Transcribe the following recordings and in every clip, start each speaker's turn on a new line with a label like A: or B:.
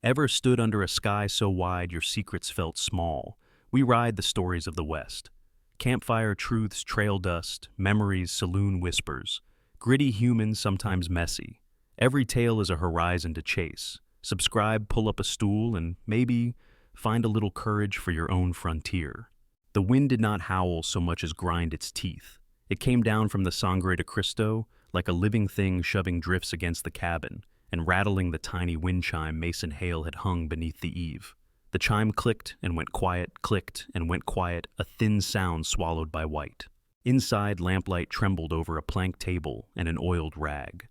A: Ever stood under a sky so wide your secrets felt small? We ride the stories of the West. Campfire truths, trail dust, memories, saloon whispers. Gritty humans, sometimes messy. Every tale is a horizon to chase. Subscribe, pull up a stool, and maybe find a little courage for your own frontier. The wind did not howl so much as grind its teeth. It came down from the Sangre de Cristo like a living thing shoving drifts against the cabin and rattling the tiny wind chime Mason Hale had hung beneath the eave. The chime clicked and went quiet, clicked and went quiet, a thin sound swallowed by white. Inside, lamplight trembled over a plank table and an oiled rag.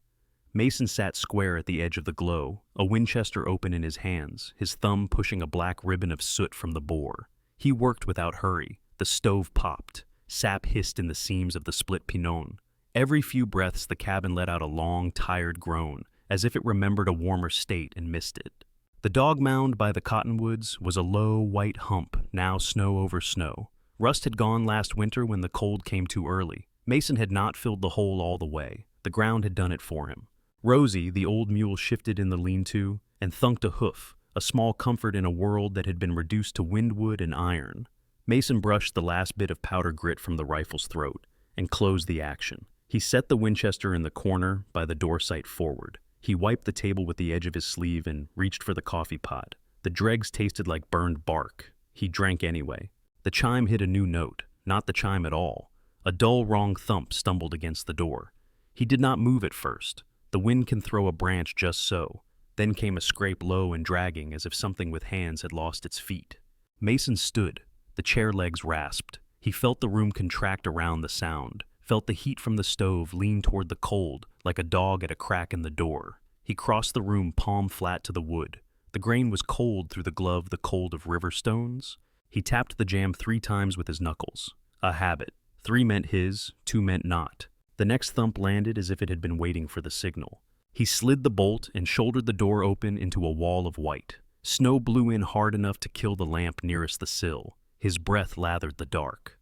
A: Mason sat square at the edge of the glow, a Winchester open in his hands, his thumb pushing a black ribbon of soot from the bore. He worked without hurry. The stove popped. Sap hissed in the seams of the split pinon. Every few breaths, the cabin let out a long, tired groan, as if it remembered a warmer state and missed it. The dog mound by the cottonwoods was a low, white hump, now snow over snow. Rust had gone last winter when the cold came too early. Mason had not filled the hole all the way. The ground had done it for him. Rosie, the old mule, shifted in the lean-to and thunked a hoof, a small comfort in a world that had been reduced to windwood and iron. Mason brushed the last bit of powder grit from the rifle's throat and closed the action. He set the Winchester in the corner by the door sight forward. He wiped the table with the edge of his sleeve and reached for the coffee pot. The dregs tasted like burned bark. He drank anyway. The chime hit a new note, not the chime at all. A dull, wrong thump stumbled against the door. He did not move at first. The wind can throw a branch just so. Then came a scrape low and dragging as if something with hands had lost its feet. Mason stood. The chair legs rasped. He felt the room contract around the sound, felt the heat from the stove lean toward the cold like a dog at a crack in the door. He crossed the room palm flat to the wood. The grain was cold through the glove, the cold of river stones. He tapped the jamb 3 times with his knuckles. A habit. 3 meant his, 2 meant not. The next thump landed as if it had been waiting for the signal. He slid the bolt and shouldered the door open into a wall of white. Snow blew in hard enough to kill the lamp nearest the sill. His breath lathered the dark.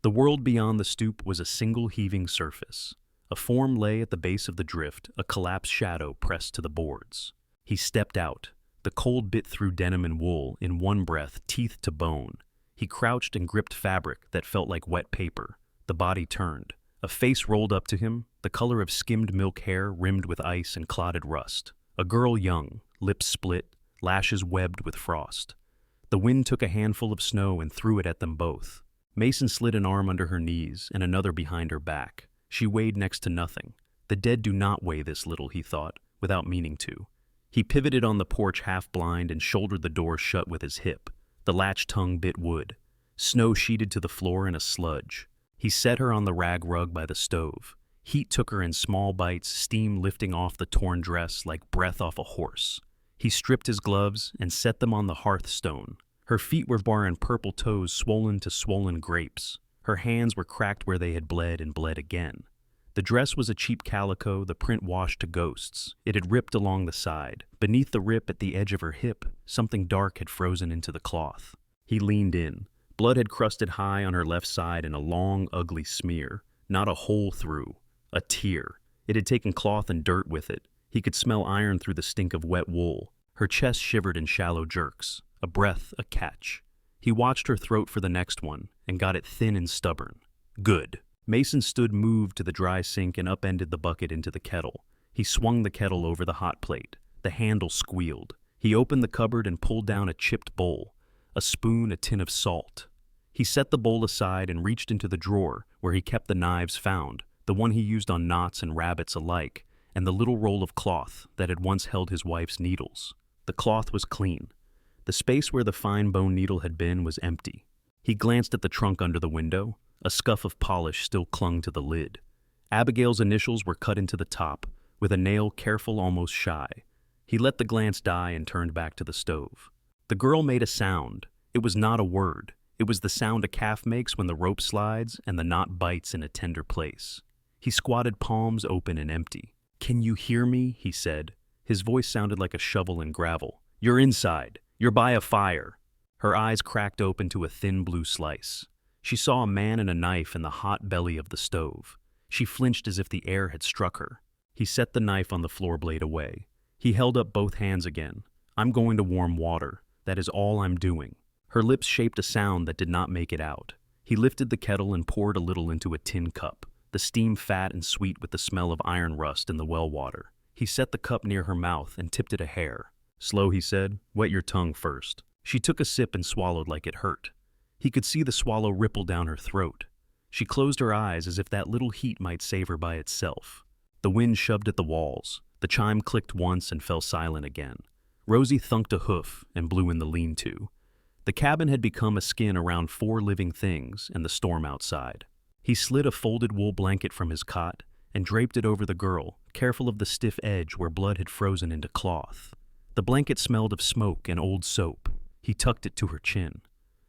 A: The world beyond the stoop was a single heaving surface. A form lay at the base of the drift, a collapsed shadow pressed to the boards. He stepped out. The cold bit through denim and wool, in one breath, teeth to bone. He crouched and gripped fabric that felt like wet paper. The body turned. A face rolled up to him, the color of skimmed milk hair rimmed with ice and clotted rust. A girl young, lips split, lashes webbed with frost. The wind took a handful of snow and threw it at them both. Mason slid an arm under her knees and another behind her back. She weighed next to nothing. The dead do not weigh this little, he thought, without meaning to. He pivoted on the porch half blind and shouldered the door shut with his hip. The latch tongue bit wood. Snow sheeted to the floor in a sludge. He set her on the rag rug by the stove. Heat took her in small bites, steam lifting off the torn dress like breath off a horse. He stripped his gloves and set them on the hearthstone. Her feet were barren purple toes swollen to swollen grapes. Her hands were cracked where they had bled and bled again. The dress was a cheap calico, the print washed to ghosts. It had ripped along the side. Beneath the rip at the edge of her hip, something dark had frozen into the cloth. He leaned in. Blood had crusted high on her left side in a long, ugly smear. Not a hole through. A tear. It had taken cloth and dirt with it. He could smell iron through the stink of wet wool. Her chest shivered in shallow jerks. A breath, a catch. He watched her throat for the next one and got it thin and stubborn. Good. Mason stood moved to the dry sink and upended the bucket into the kettle. He swung the kettle over the hot plate. The handle squealed. He opened the cupboard and pulled down a chipped bowl. A spoon, a tin of salt. He set the bowl aside and reached into the drawer where he kept the knives found, the one he used on knots and rabbits alike, and the little roll of cloth that had once held his wife's needles. The cloth was clean. The space where the fine bone needle had been was empty. He glanced at the trunk under the window. A scuff of polish still clung to the lid. Abigail's initials were cut into the top, with a nail careful, almost shy. He let the glance die and turned back to the stove. The girl made a sound. It was not a word. It was the sound a calf makes when the rope slides and the knot bites in a tender place. He squatted, palms open and empty. "Can you hear me?" he said. His voice sounded like a shovel in gravel. "You're inside. You're by a fire." Her eyes cracked open to a thin blue slice. She saw a man and a knife in the hot belly of the stove. She flinched as if the air had struck her. He set the knife on the floor blade away. He held up both hands again. I'm going to warm water. That is all I'm doing." Her lips shaped a sound that did not make it out. He lifted the kettle and poured a little into a tin cup, the steam fat and sweet with the smell of iron rust in the well water. He set the cup near her mouth and tipped it a hair. "Slow," he said. "Wet your tongue first." She took a sip and swallowed like it hurt. He could see the swallow ripple down her throat. She closed her eyes as if that little heat might save her by itself. The wind shoved at the walls. The chime clicked once and fell silent again. Rosie thunked a hoof and blew in the lean-to. The cabin had become a skin around 4 living things and the storm outside. He slid a folded wool blanket from his cot and draped it over the girl, careful of the stiff edge where blood had frozen into cloth. The blanket smelled of smoke and old soap. He tucked it to her chin.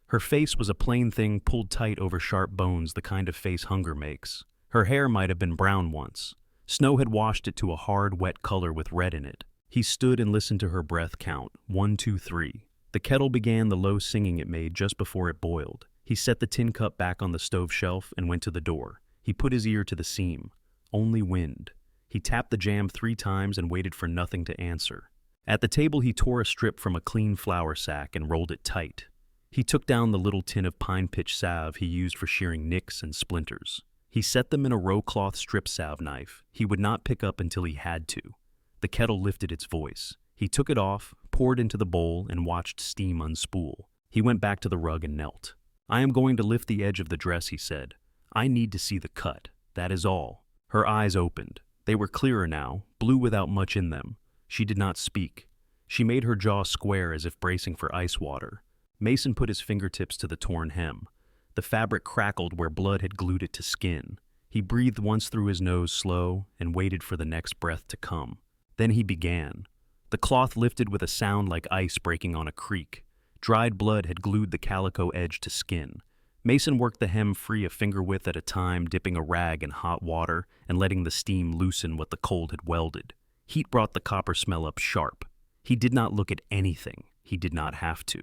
A: Her face was a plain thing pulled tight over sharp bones, the kind of face hunger makes. Her hair might have been brown once. Snow had washed it to a hard, wet color with red in it. He stood and listened to her breath count, 1, 2, 3. The kettle began the low singing it made just before it boiled. He set the tin cup back on the stove shelf and went to the door. He put his ear to the seam. Only wind. He tapped the jamb 3 times and waited for nothing to answer. At the table he tore a strip from a clean flour sack and rolled it tight. He took down the little tin of pine pitch salve he used for shearing nicks and splinters. He set them in a row cloth strip salve knife he would not pick up until he had to. The kettle lifted its voice. He took it off, poured into the bowl, and watched steam unspool. He went back to the rug and knelt. "I am going to lift the edge of the dress," he said. "I need to see the cut. That is all." Her eyes opened. They were clearer now, blue without much in them. She did not speak. She made her jaw square as if bracing for ice water. Mason put his fingertips to the torn hem. The fabric crackled where blood had glued it to skin. He breathed once through his nose slow and waited for the next breath to come. Then he began. The cloth lifted with a sound like ice breaking on a creek. Dried blood had glued the calico edge to skin. Mason worked the hem free a finger width at a time, dipping a rag in hot water and letting the steam loosen what the cold had welded. Heat brought the copper smell up sharp. He did not look at anything. He did not have to.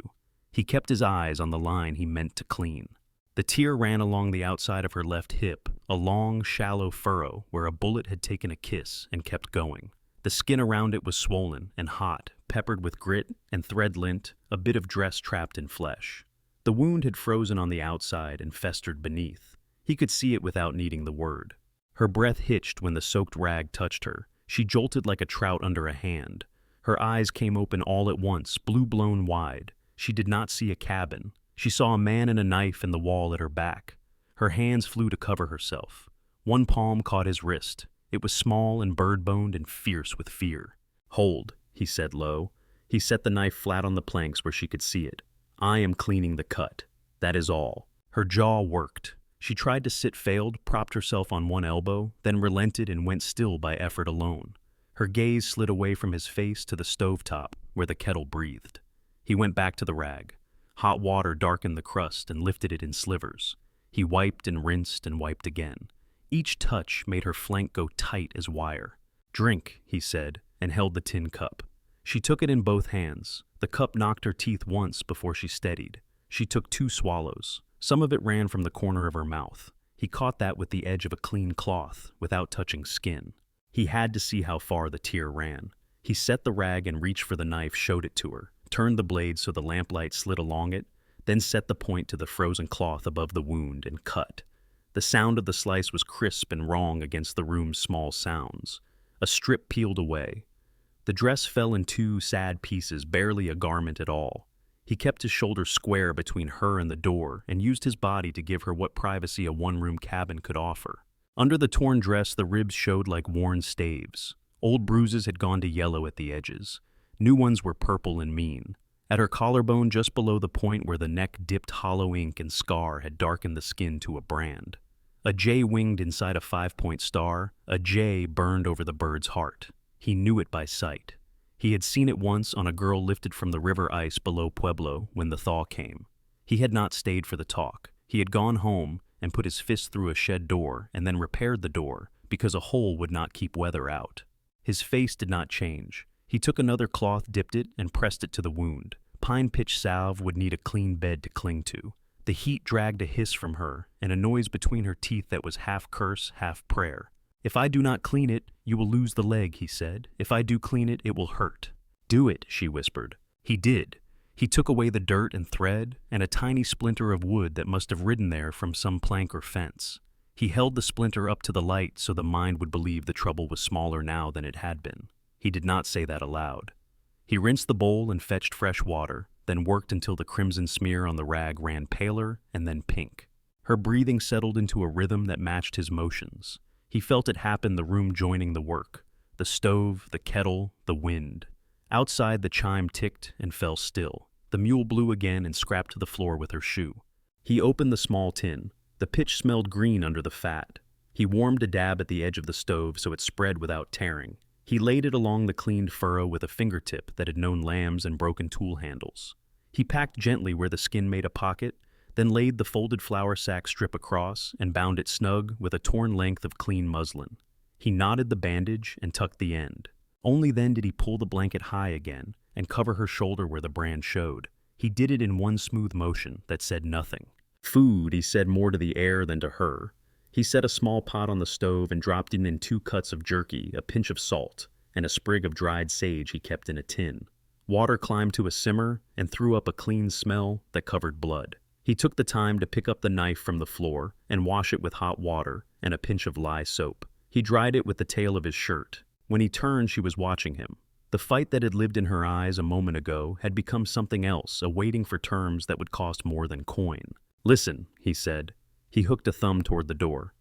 A: He kept his eyes on the line he meant to clean. The tear ran along the outside of her left hip, a long, shallow furrow where a bullet had taken a kiss and kept going. The skin around it was swollen and hot, peppered with grit and thread lint, a bit of dress trapped in flesh. The wound had frozen on the outside and festered beneath. He could see it without needing the word. Her breath hitched when the soaked rag touched her. She jolted like a trout under a hand. Her eyes came open all at once, blue blown wide. She did not see a cabin. She saw a man and a knife in the wall at her back. Her hands flew to cover herself. One palm caught his wrist. It was small and bird-boned and fierce with fear. "Hold," he said low. He set the knife flat on the planks where she could see it. "I am cleaning the cut. That is all." Her jaw worked. She tried to sit, failed, propped herself on one elbow, then relented and went still by effort alone. Her gaze slid away from his face to the stovetop where the kettle breathed. He went back to the rag. Hot water darkened the crust and lifted it in slivers. He wiped and rinsed and wiped again. Each touch made her flank go tight as wire. "Drink," he said, and held the tin cup. She took it in both hands. The cup knocked her teeth once before she steadied. She took 2 swallows. Some of it ran from the corner of her mouth. He caught that with the edge of a clean cloth, without touching skin. He had to see how far the tear ran. He set the rag and reached for the knife, showed it to her, turned the blade so the lamplight slid along it, then set the point to the frozen cloth above the wound and cut. The sound of the slice was crisp and wrong against the room's small sounds. A strip peeled away. The dress fell in 2 sad pieces, barely a garment at all. He kept his shoulders square between her and the door and used his body to give her what privacy a one-room cabin could offer. Under the torn dress, the ribs showed like worn staves. Old bruises had gone to yellow at the edges. New ones were purple and mean. At her collarbone, just below the point where the neck dipped, hollow ink and scar had darkened the skin to a brand. A J winged inside a 5-point star, a J burned over the bird's heart. He knew it by sight. He had seen it once on a girl lifted from the river ice below Pueblo when the thaw came. He had not stayed for the talk. He had gone home and put his fist through a shed door and then repaired the door because a hole would not keep weather out. His face did not change. He took another cloth, dipped it, and pressed it to the wound. Pine pitch salve would need a clean bed to cling to. The heat dragged a hiss from her and a noise between her teeth that was half curse, half prayer. "If I do not clean it, you will lose the leg," he said. "If I do clean it, it will hurt." "Do it," she whispered. He did. He took away the dirt and thread and a tiny splinter of wood that must have ridden there from some plank or fence. He held the splinter up to the light so the mind would believe the trouble was smaller now than it had been. He did not say that aloud. He rinsed the bowl and fetched fresh water, then worked until the crimson smear on the rag ran paler and then pink. Her breathing settled into a rhythm that matched his motions. He felt it happen, the room joining the work. The stove, the kettle, the wind. Outside, the chime ticked and fell still. The mule blew again and scraped to the floor with her shoe. He opened the small tin. The pitch smelled green under the fat. He warmed a dab at the edge of the stove so it spread without tearing. He laid it along the cleaned furrow with a fingertip that had known lambs and broken tool handles. He packed gently where the skin made a pocket, then laid the folded flour sack strip across and bound it snug with a torn length of clean muslin. He knotted the bandage and tucked the end. Only then did he pull the blanket high again and cover her shoulder where the brand showed. He did it in one smooth motion that said nothing. Food, he said more to the air than to her. He set a small pot on the stove and dropped in 2 cuts of jerky, a pinch of salt, and a sprig of dried sage he kept in a tin. Water climbed to a simmer and threw up a clean smell that covered blood. He took the time to pick up the knife from the floor and wash it with hot water and a pinch of lye soap. He dried it with the tail of his shirt. When he turned, she was watching him. The fight that had lived in her eyes a moment ago had become something else, awaiting for terms that would cost more than coin. "Listen," he said. He hooked a thumb toward the door.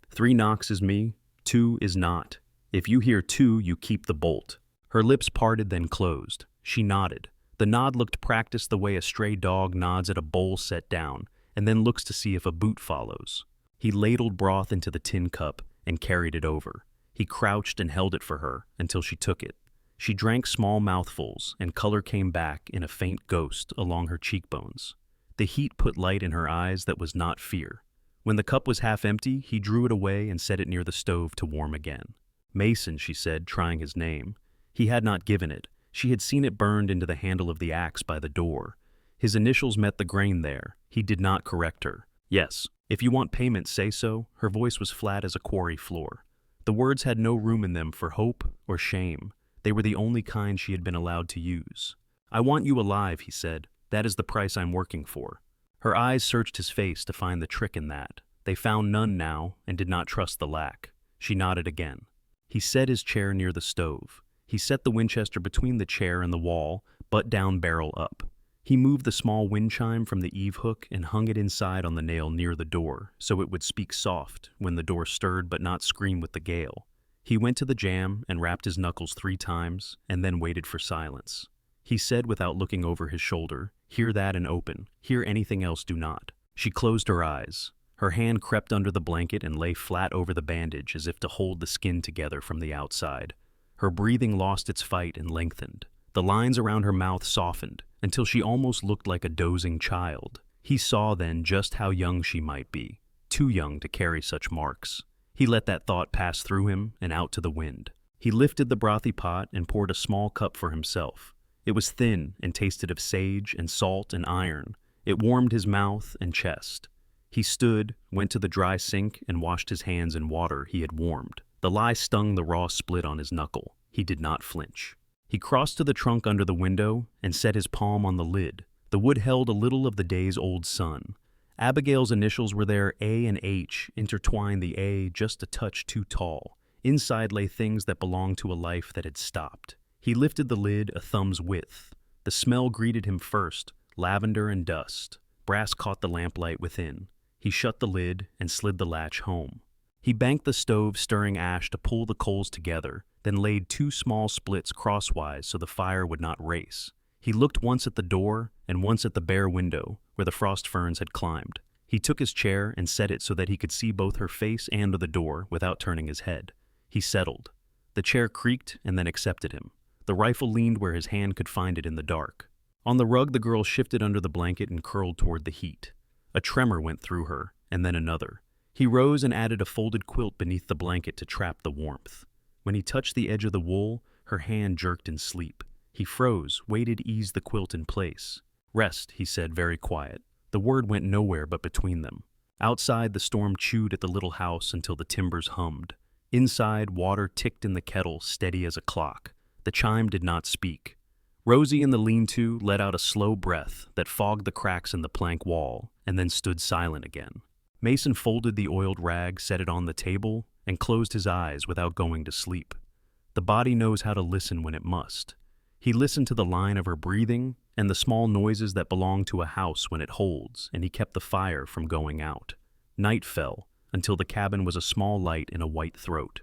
A: 3 knocks is me, 2 is not. If you hear 2, you keep the bolt." Her lips parted, then closed. She nodded. The nod looked practiced, the way a stray dog nods at a bowl set down, and then looks to see if a boot follows. He ladled broth into the tin cup and carried it over. He crouched and held it for her until she took it. She drank small mouthfuls, and color came back in a faint ghost along her cheekbones. The heat put light in her eyes that was not fear. When the cup was half empty, he drew it away and set it near the stove to warm again. "Mason," she said, trying his name. He had not given it. She had seen it burned into the handle of the axe by the door. His initials met the grain there. He did not correct her. "Yes, if you want payment, say so." Her voice was flat as a quarry floor. The words had no room in them for hope or shame. They were the only kind she had been allowed to use. "I want you alive," he said. "That is the price I'm working for." Her eyes searched his face to find the trick in that. They found none now and did not trust the lack. She nodded again. He set his chair near the stove. He set the Winchester between the chair and the wall, butt down, barrel up. He moved the small wind chime from the eave hook and hung it inside on the nail near the door, so it would speak soft when the door stirred but not scream with the gale. He went to the jamb and rapped his knuckles 3 times, and then waited for silence. He said without looking over his shoulder, "Hear that and open. Hear anything else, do not." She closed her eyes. Her hand crept under the blanket and lay flat over the bandage as if to hold the skin together from the outside. Her breathing lost its fight and lengthened. The lines around her mouth softened until she almost looked like a dozing child. He saw then just how young she might be, too young to carry such marks. He let that thought pass through him and out to the wind. He lifted the brothy pot and poured a small cup for himself. It was thin and tasted of sage and salt and iron. It warmed his mouth and chest. He stood, went to the dry sink, and washed his hands in water he had warmed. The lye stung the raw split on his knuckle. He did not flinch. He crossed to the trunk under the window and set his palm on the lid. The wood held a little of the day's-old sun. Abigail's initials were there, A and H, intertwined, the A just a touch too tall. Inside lay things that belonged to a life that had stopped. He lifted the lid a thumb's width. The smell greeted him first, lavender and dust. Brass caught the lamplight within. He shut the lid and slid the latch home. He banked the stove, stirring ash to pull the coals together, then laid 2 small splits crosswise so the fire would not race. He looked once at the door and once at the bare window where the frost ferns had climbed. He took his chair and set it so that he could see both her face and the door without turning his head. He settled. The chair creaked and then accepted him. The rifle leaned where his hand could find it in the dark. On the rug, the girl shifted under the blanket and curled toward the heat. A tremor went through her, and then another. He rose and added a folded quilt beneath the blanket to trap the warmth. When he touched the edge of the wool, her hand jerked in sleep. He froze, waited, eased the quilt in place. "Rest," he said, very quiet. The word went nowhere but between them. Outside, the storm chewed at the little house until the timbers hummed. Inside, water ticked in the kettle, steady as a clock. The chime did not speak. Rosie in the lean-to let out a slow breath that fogged the cracks in the plank wall and then stood silent again. Mason folded the oiled rag, set it on the table, and closed his eyes without going to sleep. The body knows how to listen when it must. He listened to the line of her breathing and the small noises that belong to a house when it holds, and he kept the fire from going out. Night fell until the cabin was a small light in a white throat.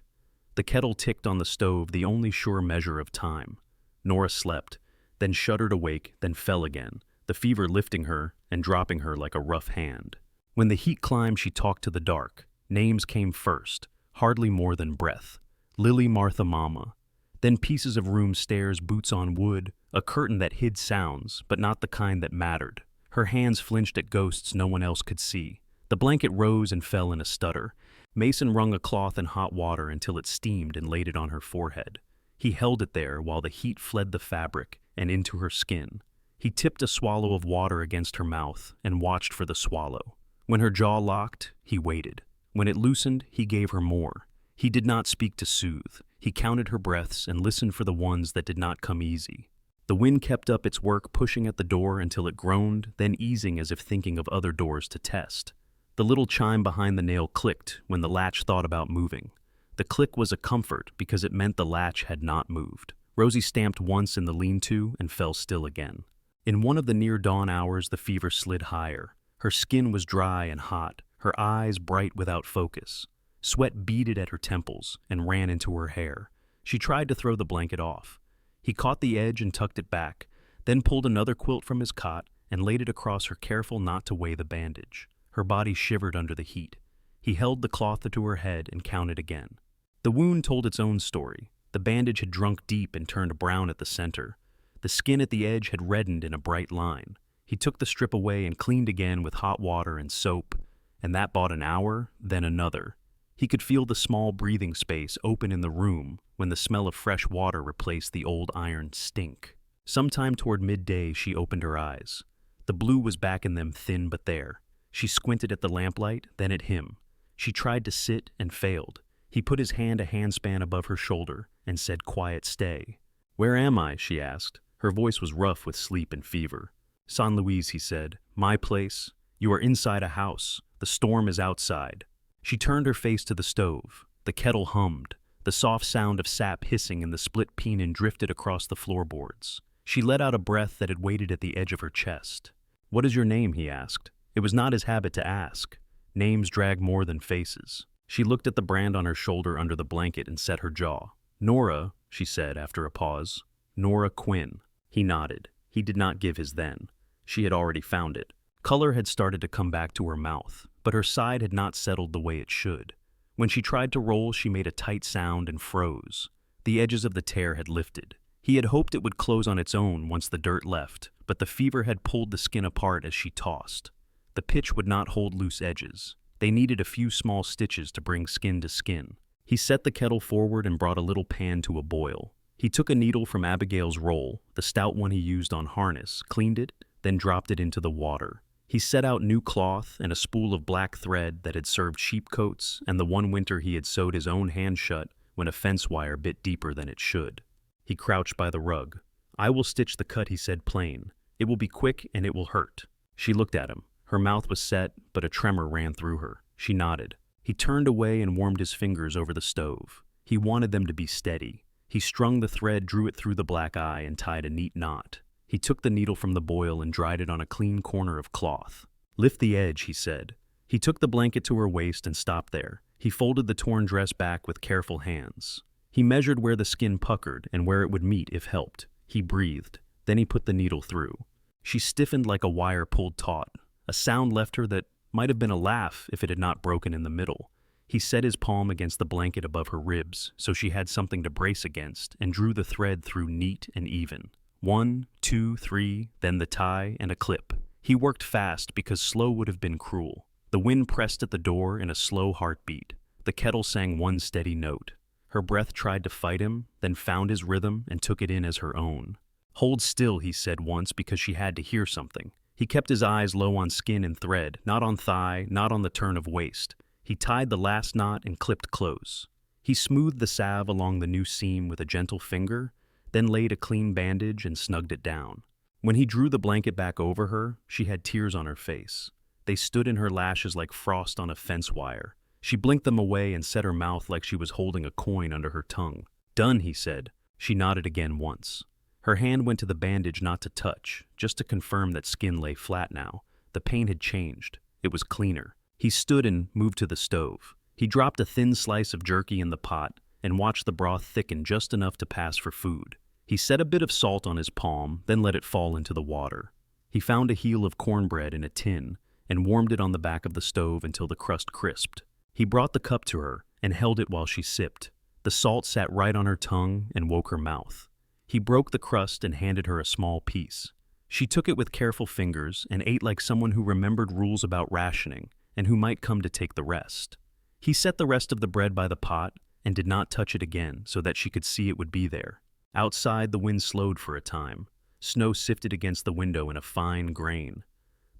A: The kettle ticked on the stove, the only sure measure of time. Nora slept, then shuddered awake, then fell again, the fever lifting her and dropping her like a rough hand. When the heat climbed, she talked to the dark. Names came first, hardly more than breath. Lily, Martha, Mama. Then pieces of room stairs, boots on wood, a curtain that hid sounds, but not the kind that mattered. Her hands flinched at ghosts no one else could see. The blanket rose and fell in a stutter. Mason wrung a cloth in hot water until it steamed and laid it on her forehead. He held it there while the heat fled the fabric and into her skin. He tipped a swallow of water against her mouth and watched for the swallow. When her jaw locked, he waited. When it loosened, he gave her more. He did not speak to soothe. He counted her breaths and listened for the ones that did not come easy. The wind kept up its work, pushing at the door until it groaned, then easing as if thinking of other doors to test. The little chime behind the nail clicked when the latch thought about moving. The click was a comfort because it meant the latch had not moved. Rosie stamped once in the lean-to and fell still again. In one of the near-dawn hours, the fever slid higher. Her skin was dry and hot, her eyes bright without focus. Sweat beaded at her temples and ran into her hair. She tried to throw the blanket off. He caught the edge and tucked it back, then pulled another quilt from his cot and laid it across her, careful not to weigh the bandage. Her body shivered under the heat. He held the cloth to her head and counted again. The wound told its own story. The bandage had drunk deep and turned brown at the center. The skin at the edge had reddened in a bright line. He took the strip away and cleaned again with hot water and soap, and that bought an hour, then another. He could feel the small breathing space open in the room when the smell of fresh water replaced the old iron stink. Sometime toward midday, she opened her eyes. The blue was back in them, thin but there. She squinted at the lamplight, then at him. She tried to sit and failed. He put his hand a handspan above her shoulder and said, "Quiet, stay." "Where am I?" she asked. Her voice was rough with sleep and fever. "San Luis," he said. "My place. You are inside a house. The storm is outside." She turned her face to the stove. The kettle hummed. The soft sound of sap hissing in the split peenon drifted across the floorboards. She let out a breath that had waited at the edge of her chest. "What is your name?" he asked. It was not his habit to ask. Names drag more than faces. She looked at the brand on her shoulder under the blanket and set her jaw. "Nora," she said after a pause. "Nora Quinn." He nodded. He did not give his then. She had already found it. Color had started to come back to her mouth, but her side had not settled the way it should. When she tried to roll, she made a tight sound and froze. The edges of the tear had lifted. He had hoped it would close on its own once the dirt left, but the fever had pulled the skin apart as she tossed. The pitch would not hold loose edges. They needed a few small stitches to bring skin to skin. He set the kettle forward and brought a little pan to a boil. He took a needle from Abigail's roll, the stout one he used on harness, cleaned it, then dropped it into the water. He set out new cloth and a spool of black thread that had served sheep coats, and the one winter he had sewed his own hand shut when a fence wire bit deeper than it should. He crouched by the rug. "I will stitch the cut," he said plain. "It will be quick and it will hurt." She looked at him. Her mouth was set, but a tremor ran through her. She nodded. He turned away and warmed his fingers over the stove. He wanted them to be steady. He strung the thread, drew it through the black eye, and tied a neat knot. He took the needle from the boil and dried it on a clean corner of cloth. "Lift the edge," he said. He took the blanket to her waist and stopped there. He folded the torn dress back with careful hands. He measured where the skin puckered and where it would meet if helped. He breathed. Then he put the needle through. She stiffened like a wire pulled taut. A sound left her that might have been a laugh if it had not broken in the middle. He set his palm against the blanket above her ribs so she had something to brace against and drew the thread through neat and even. 1, 2, 3, then the tie and a clip. He worked fast because slow would have been cruel. The wind pressed at the door in a slow heartbeat. The kettle sang one steady note. Her breath tried to fight him, then found his rhythm and took it in as her own. "Hold still," he said once because she had to hear something. He kept his eyes low on skin and thread, not on thigh, not on the turn of waist. He tied the last knot and clipped close. He smoothed the salve along the new seam with a gentle finger, then laid a clean bandage and snugged it down. When he drew the blanket back over her, she had tears on her face. They stood in her lashes like frost on a fence wire. She blinked them away and set her mouth like she was holding a coin under her tongue. "Done," he said. She nodded again once. Her hand went to the bandage not to touch, just to confirm that skin lay flat now. The pain had changed. It was cleaner. He stood and moved to the stove. He dropped a thin slice of jerky in the pot and watched the broth thicken just enough to pass for food. He set a bit of salt on his palm, then let it fall into the water. He found a heel of cornbread in a tin and warmed it on the back of the stove until the crust crisped. He brought the cup to her and held it while she sipped. The salt sat right on her tongue and woke her mouth. He broke the crust and handed her a small piece. She took it with careful fingers and ate like someone who remembered rules about rationing and who might come to take the rest. He set the rest of the bread by the pot and did not touch it again so that she could see it would be there. Outside, the wind slowed for a time. Snow sifted against the window in a fine grain.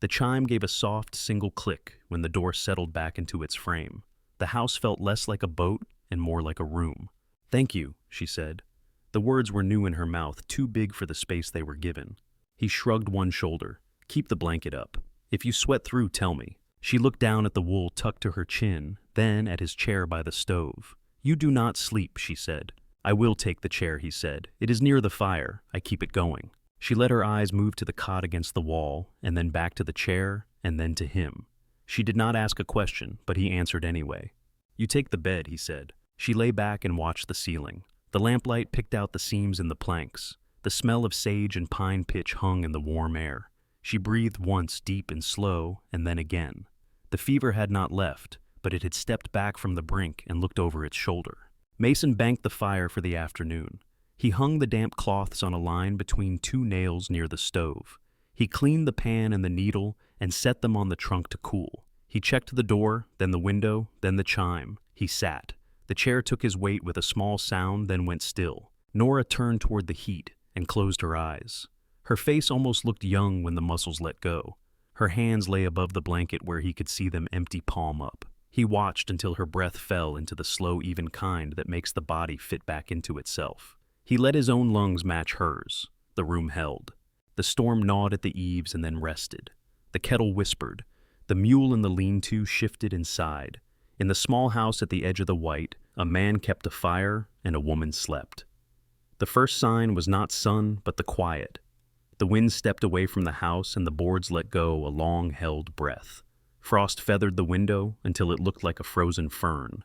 A: The chime gave a soft, single click when the door settled back into its frame. The house felt less like a boat and more like a room. "Thank you," she said. The words were new in her mouth, too big for the space they were given. He shrugged one shoulder. "Keep the blanket up. If you sweat through, tell me." She looked down at the wool tucked to her chin, then at his chair by the stove. "You do not sleep," she said. "I will take the chair," he said. "It is near the fire. I keep it going." She let her eyes move to the cot against the wall, and then back to the chair, and then to him. She did not ask a question, but he answered anyway. "You take the bed," he said. She lay back and watched the ceiling. The lamplight picked out the seams in the planks. The smell of sage and pine pitch hung in the warm air. She breathed once deep and slow, and then again. The fever had not left, but it had stepped back from the brink and looked over its shoulder. Mason banked the fire for the afternoon. He hung the damp cloths on a line between two nails near the stove. He cleaned the pan and the needle and set them on the trunk to cool. He checked the door, then the window, then the chime. He sat. The chair took his weight with a small sound, then went still. Nora turned toward the heat and closed her eyes. Her face almost looked young when the muscles let go. Her hands lay above the blanket where he could see them empty palm up. He watched until her breath fell into the slow, even kind that makes the body fit back into itself. He let his own lungs match hers. The room held. The storm gnawed at the eaves and then rested. The kettle whispered. The mule in the lean-to shifted and sighed. In the small house at the edge of the white, a man kept a fire and a woman slept. The first sign was not sun, but the quiet. The wind stepped away from the house and the boards let go a long-held breath. Frost feathered the window until it looked like a frozen fern.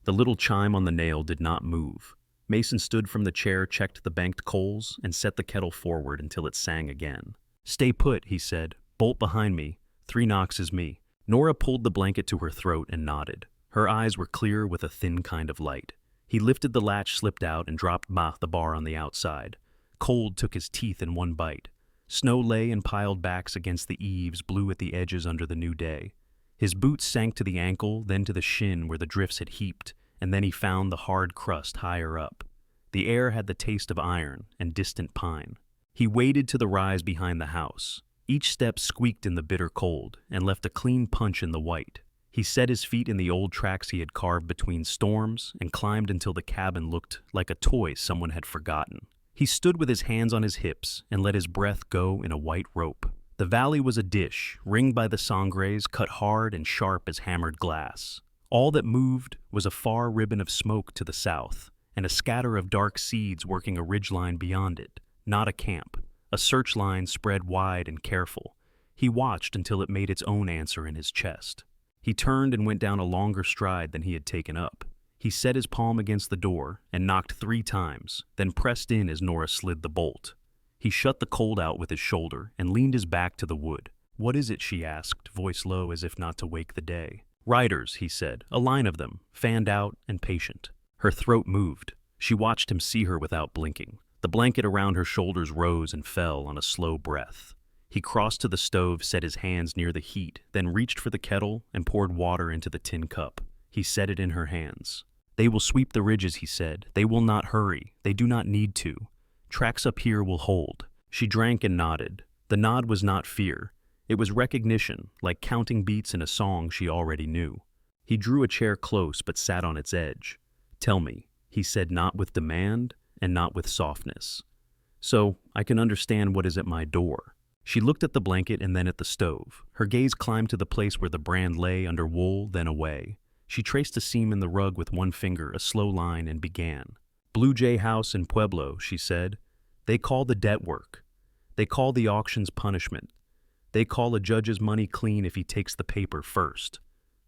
A: The little chime on the nail did not move. Mason stood from the chair, checked the banked coals, and set the kettle forward until it sang again. "Stay put," he said. "Bolt behind me. 3 knocks is me." Nora pulled the blanket to her throat and nodded. Her eyes were clear with a thin kind of light. He lifted the latch, slipped out, and dropped the bar on the outside. Cold took his teeth in one bite. Snow lay in piled backs against the eaves, blue at the edges under the new day. His boots sank to the ankle, then to the shin where the drifts had heaped, and then he found the hard crust higher up. The air had the taste of iron and distant pine. He waded to the rise behind the house. Each step squeaked in the bitter cold and left a clean punch in the white. He set his feet in the old tracks he had carved between storms and climbed until the cabin looked like a toy someone had forgotten. He stood with his hands on his hips and let his breath go in a white rope. The valley was a dish, ringed by the sangres cut hard and sharp as hammered glass. All that moved was a far ribbon of smoke to the south, and a scatter of dark seeds working a ridgeline beyond it. Not a camp. A search line spread wide and careful. He watched until it made its own answer in his chest. He turned and went down a longer stride than he had taken up. He set his palm against the door and knocked 3 times, then pressed in as Nora slid the bolt. He shut the cold out with his shoulder and leaned his back to the wood. "What is it?" she asked, voice low as if not to wake the day. "Riders," he said, "a line of them, fanned out and patient." Her throat moved. She watched him see her without blinking. The blanket around her shoulders rose and fell on a slow breath. He crossed to the stove, set his hands near the heat, then reached for the kettle and poured water into the tin cup. He set it in her hands. "They will sweep the ridges," he said. "They will not hurry. They do not need to. Tracks up here will hold." She drank and nodded. The nod was not fear. It was recognition, like counting beats in a song she already knew. He drew a chair close but sat on its edge. "Tell me," he said, not with demand, and not with softness. So, I can understand what is at my door. She looked at the blanket and then at the stove. Her gaze climbed to the place where the brand lay under wool, then away. She traced a seam in the rug with one finger, a slow line, and began. Blue Jay House in Pueblo, she said. They call the debt work. They call the auctions punishment. They call a judge's money clean if he takes the paper first.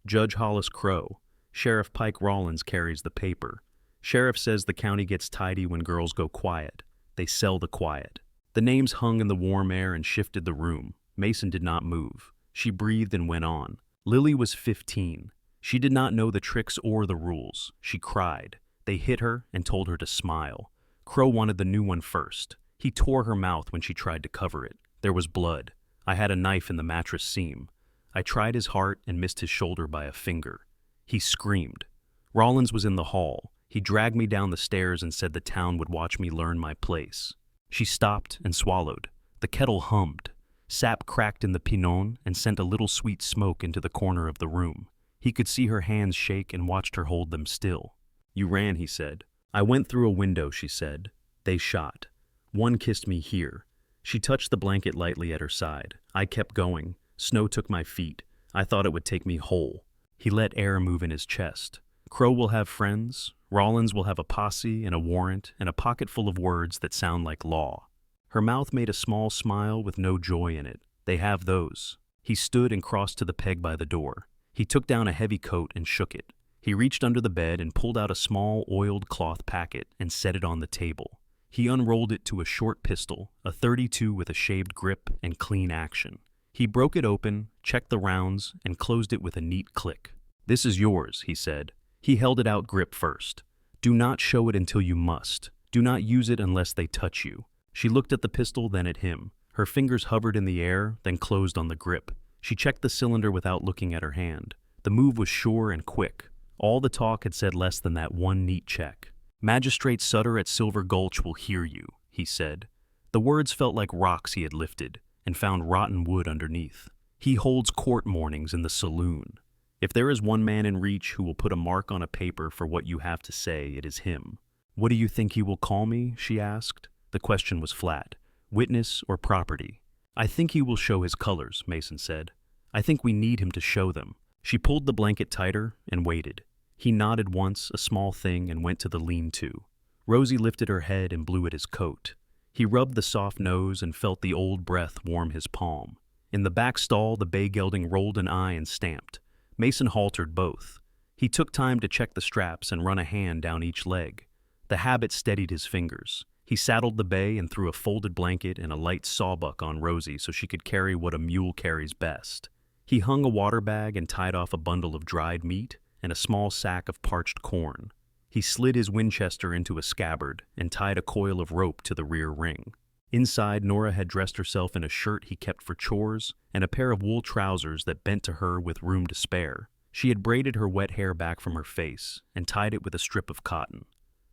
A: Judge Hollis Crow. Sheriff Pike Rollins carries the paper. Sheriff says the county gets tidy when girls go quiet. They sell the quiet. The names hung in the warm air and shifted the room. Mason did not move. She breathed and went on. Lily was 15. She did not know the tricks or the rules. She cried. They hit her and told her to smile. Crow wanted the new one first. He tore her mouth when she tried to cover it. There was blood. I had a knife in the mattress seam. I tried his heart and missed his shoulder by a finger. He screamed. Rollins was in the hall. He dragged me down the stairs and said the town would watch me learn my place. She stopped and swallowed. The kettle hummed. Sap cracked in the pinon and sent a little sweet smoke into the corner of the room. He could see her hands shake and watched her hold them still. You ran, he said. I went through a window, she said. They shot. One kissed me here. She touched the blanket lightly at her side. I kept going. Snow took my feet. I thought it would take me whole. He let air move in his chest. Crow will have friends. Rollins will have a posse and a warrant and a pocket full of words that sound like law. Her mouth made a small smile with no joy in it. They have those. He stood and crossed to the peg by the door. He took down a heavy coat and shook it. He reached under the bed and pulled out a small oiled cloth packet and set it on the table. He unrolled it to a short pistol, a .32 with a shaved grip and clean action. He broke it open, checked the rounds, and closed it with a neat click. This is yours, he said. He held it out grip first. Do not show it until you must. Do not use it unless they touch you. She looked at the pistol, then at him. Her fingers hovered in the air, then closed on the grip. She checked the cylinder without looking at her hand. The move was sure and quick. All the talk had said less than that one neat check. Magistrate Sutter at Silver Gulch will hear you, he said. The words felt like rocks he had lifted and found rotten wood underneath. He holds court mornings in the saloon. If there is one man in reach who will put a mark on a paper for what you have to say, it is him. What do you think he will call me? She asked. The question was flat. Witness or property? I think he will show his colors, Mason said. I think we need him to show them. She pulled the blanket tighter and waited. He nodded once, a small thing, and went to the lean-to. Rosie lifted her head and blew at his coat. He rubbed the soft nose and felt the old breath warm his palm. In the back stall, the bay gelding rolled an eye and stamped. Mason haltered both. He took time to check the straps and run a hand down each leg. The habit steadied his fingers. He saddled the bay and threw a folded blanket and a light sawbuck on Rosie so she could carry what a mule carries best. He hung a water bag and tied off a bundle of dried meat and a small sack of parched corn. He slid his Winchester into a scabbard and tied a coil of rope to the rear ring. Inside, Nora had dressed herself in a shirt he kept for chores and a pair of wool trousers that bent to her with room to spare. She had braided her wet hair back from her face and tied it with a strip of cotton.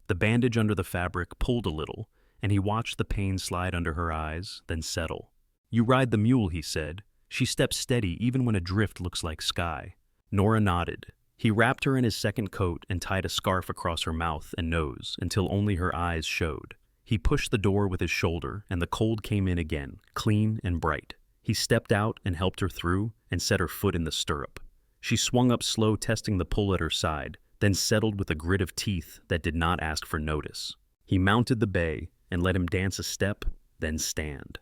A: The bandage under the fabric pulled a little, and he watched the pain slide under her eyes, then settle. You ride the mule, he said. She stepped steady even when a drift looks like sky. Nora nodded. He wrapped her in his second coat and tied a scarf across her mouth and nose until only her eyes showed. He pushed the door with his shoulder, and the cold came in again, clean and bright. He stepped out and helped her through and set her foot in the stirrup. She swung up slow, testing the pull at her side, then settled with a grit of teeth that did not ask for notice. He mounted the bay and let him dance a step, then stand.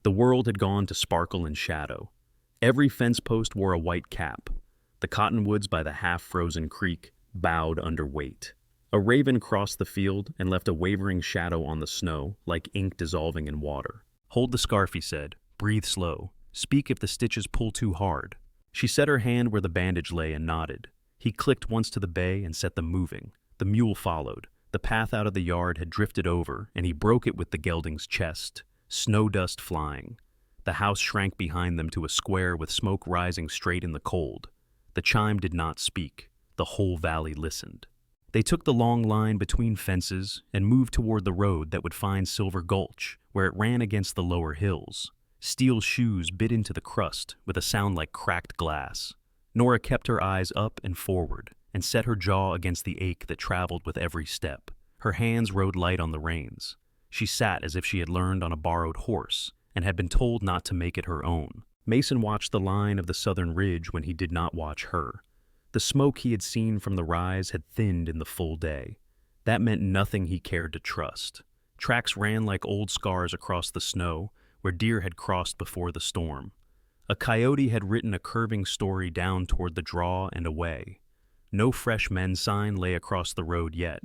A: The world had gone to sparkle and shadow. Every fence post wore a white cap. The cottonwoods by the half-frozen creek bowed under weight. A raven crossed the field and left a wavering shadow on the snow, like ink dissolving in water. Hold the scarf, he said. Breathe slow. Speak if the stitches pull too hard. She set her hand where the bandage lay and nodded. He clicked once to the bay and set them moving. The mule followed. The path out of the yard had drifted over, and he broke it with the gelding's chest. Snow dust flying. The house shrank behind them to a square with smoke rising straight in the cold. The chime did not speak. The whole valley listened. They took the long line between fences and moved toward the road that would find Silver Gulch, where it ran against the lower hills. Steel shoes bit into the crust with a sound like cracked glass. Nora kept her eyes up and forward and set her jaw against the ache that traveled with every step. Her hands rode light on the reins. She sat as if she had learned on a borrowed horse and had been told not to make it her own. Mason watched the line of the southern ridge when he did not watch her. The smoke he had seen from the rise had thinned in the full day. That meant nothing he cared to trust. Tracks ran like old scars across the snow, where deer had crossed before the storm. A coyote had written a curving story down toward the draw and away. No fresh men sign lay across the road yet.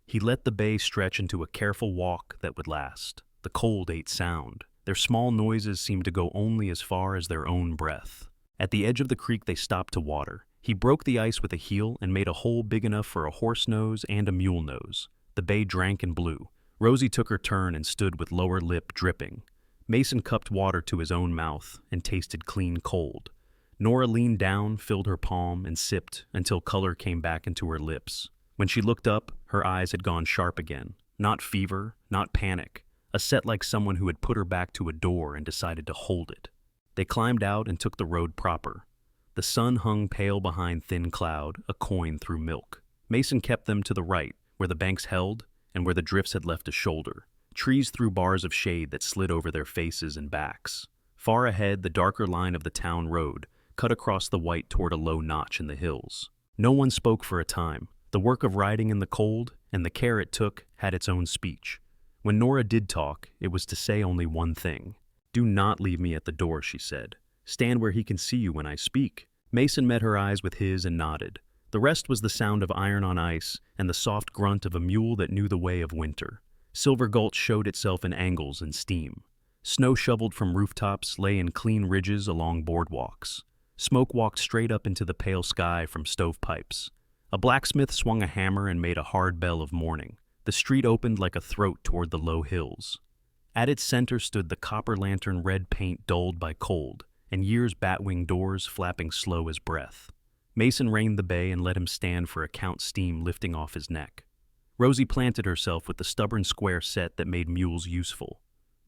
A: He let the bay stretch into a careful walk that would last. The cold ate sound. Their small noises seemed to go only as far as their own breath. At the edge of the creek they stopped to water. He broke the ice with a heel and made a hole big enough for a horse nose and a mule nose. The bay drank and blew. Rosie took her turn and stood with lower lip dripping. Mason cupped water to his own mouth and tasted clean cold. Nora leaned down, filled her palm, and sipped until color came back into her lips. When she looked up, her eyes had gone sharp again. Not fever, not panic. A set like someone who had put her back to a door and decided to hold it. They climbed out and took the road proper. The sun hung pale behind thin cloud, a coin through milk. Mason kept them to the right, where the banks held and where the drifts had left a shoulder. Trees threw bars of shade that slid over their faces and backs. Far ahead, the darker line of the town road cut across the white toward a low notch in the hills. No one spoke for a time. The work of riding in the cold and the care it took had its own speech. When Nora did talk, it was to say only one thing. "Do not leave me at the door," she said. "Stand where he can see you when I speak." Mason met her eyes with his and nodded. The rest was the sound of iron on ice and the soft grunt of a mule that knew the way of winter. Silver Gulch showed itself in angles and steam. Snow shoveled from rooftops lay in clean ridges along boardwalks. Smoke walked straight up into the pale sky from stovepipes. A blacksmith swung a hammer and made a hard bell of morning. The street opened like a throat toward the low hills. At its center stood the copper lantern red paint dulled by cold, and years' batwing doors flapping slow as breath. Mason reined the bay and let him stand for a count steam lifting off his neck. Rosie planted herself with the stubborn square set that made mules useful.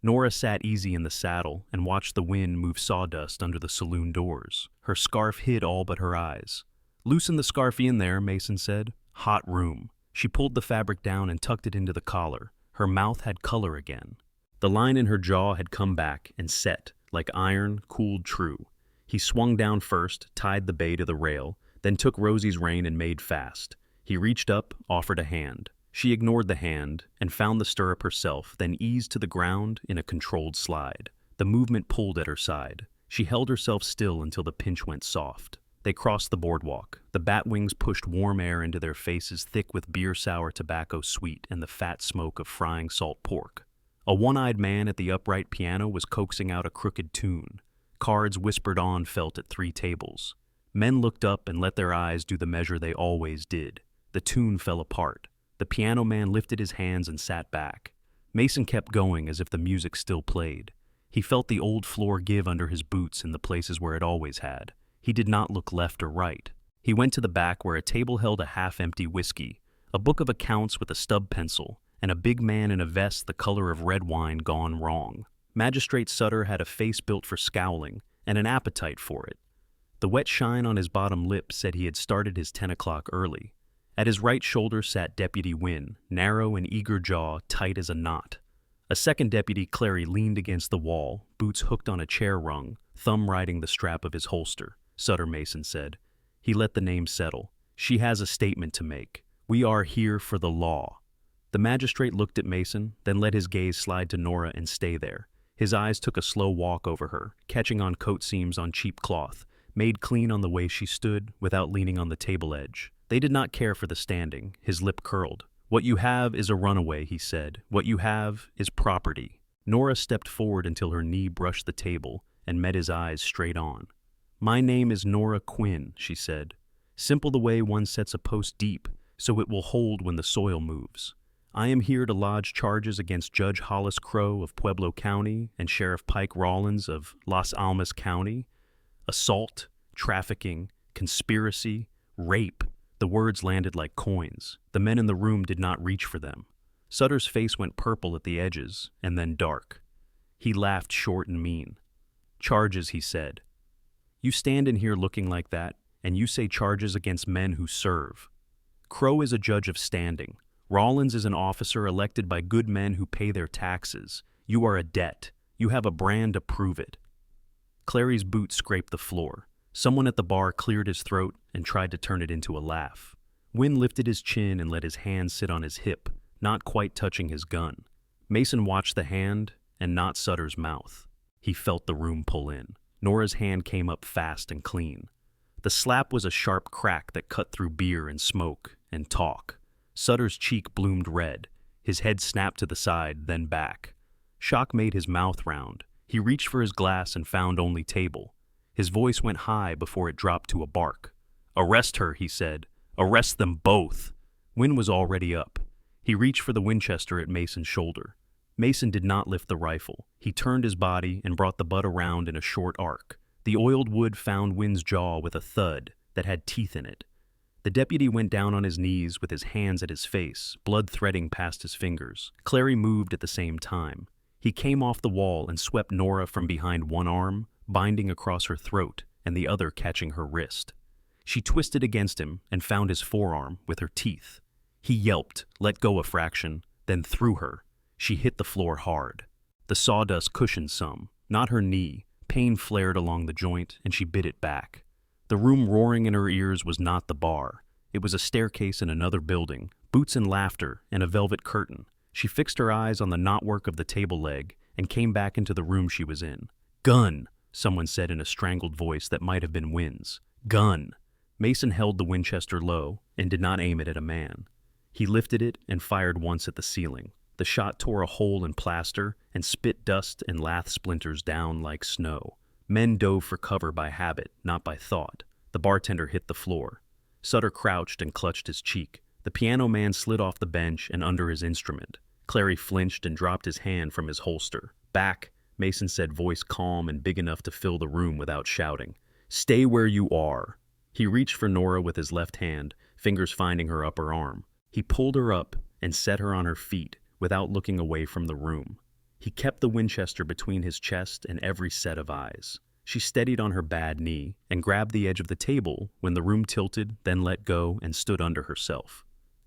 A: Nora sat easy in the saddle and watched the wind move sawdust under the saloon doors. Her scarf hid all but her eyes. "Loosen the scarf in there," Mason said. "Hot room." She pulled the fabric down and tucked it into the collar. Her mouth had color again. The line in her jaw had come back and set, like iron, cooled true. He swung down first, tied the bay to the rail, then took Rosie's rein and made fast. He reached up, offered a hand. She ignored the hand and found the stirrup herself, then eased to the ground in a controlled slide. The movement pulled at her side. She held herself still until the pinch went soft. They crossed the boardwalk. The batwings pushed warm air into their faces, thick with beer-sour tobacco sweet and the fat smoke of frying salt pork. A one-eyed man at the upright piano was coaxing out a crooked tune. Cards whispered on felt at 3 tables. Men looked up and let their eyes do the measure they always did. The tune fell apart. The piano man lifted his hands and sat back. Mason kept going as if the music still played. He felt the old floor give under his boots in the places where it always had. He did not look left or right. He went to the back where a table held a half-empty whiskey, a book of accounts with a stub pencil, and a big man in a vest the color of red wine gone wrong. Magistrate Sutter had a face built for scowling and an appetite for it. The wet shine on his bottom lip said he had started his 10 o'clock early. At his right shoulder sat Deputy Wynne, narrow and eager jaw, tight as a knot. A second deputy, Clary, leaned against the wall, boots hooked on a chair rung, thumb riding the strap of his holster. Sutter, Mason said. He let the name settle. "She has a statement to make. We are here for the law." The magistrate looked at Mason, then let his gaze slide to Nora and stay there. His eyes took a slow walk over her, catching on coat seams on cheap cloth, made clean on the way she stood without leaning on the table edge. They did not care for the standing. His lip curled. "What you have is a runaway," he said. "What you have is property." Nora stepped forward until her knee brushed the table and met his eyes straight on. "My name is Nora Quinn," she said. "Simple the way one sets a post deep, so it will hold when the soil moves. I am here to lodge charges against Judge Hollis Crow of Pueblo County and Sheriff Pike Rawlins of Las Almas County. Assault, trafficking, conspiracy, rape." The words landed like coins. The men in the room did not reach for them. Sutter's face went purple at the edges, and then dark. He laughed short and mean. "Charges," he said. "You stand in here looking like that, and you say charges against men who serve. Crow is a judge of standing. Rollins is an officer elected by good men who pay their taxes. You are a debt. You have a brand to prove it. Clary's boot scraped the floor. Someone at the bar cleared his throat and tried to turn it into a laugh. Wynn lifted his chin and let his hand sit on his hip, not quite touching his gun. Mason watched the hand and not Sutter's mouth. He felt the room pull in. Nora's hand came up fast and clean. The slap was a sharp crack that cut through beer and smoke and talk. Sutter's cheek bloomed red. His head snapped to the side, then back. Shock made his mouth round. He reached for his glass and found only table. His voice went high before it dropped to a bark. "Arrest her," he said. "Arrest them both." Wynn was already up. He reached for the Winchester at Mason's shoulder. Mason did not lift the rifle. He turned his body and brought the butt around in a short arc. The oiled wood found Wynn's jaw with a thud that had teeth in it. The deputy went down on his knees with his hands at his face, blood threading past his fingers. Clary moved at the same time. He came off the wall and swept Nora from behind one arm, binding across her throat, and the other catching her wrist. She twisted against him and found his forearm with her teeth. He yelped, let go a fraction, then threw her. She hit the floor hard. The sawdust cushioned some, not her knee. Pain flared along the joint, and she bit it back. The room roaring in her ears was not the bar. It was a staircase in another building, boots and laughter, and a velvet curtain. She fixed her eyes on the knotwork of the table leg and came back into the room she was in. "Gun," someone said in a strangled voice that might have been Wynn's. "Gun." Mason held the Winchester low and did not aim it at a man. He lifted it and fired once at the ceiling. The shot tore a hole in plaster and spit dust and lath splinters down like snow. Men dove for cover by habit, not by thought. The bartender hit the floor. Sutter crouched and clutched his cheek. The piano man slid off the bench and under his instrument. Clary flinched and dropped his hand from his holster. "Back," Mason said, voice calm and big enough to fill the room without shouting. "Stay where you are." He reached for Nora with his left hand, fingers finding her upper arm. He pulled her up and set her on her feet without looking away from the room. He kept the Winchester between his chest and every set of eyes. She steadied on her bad knee and grabbed the edge of the table when the room tilted, then let go and stood under herself.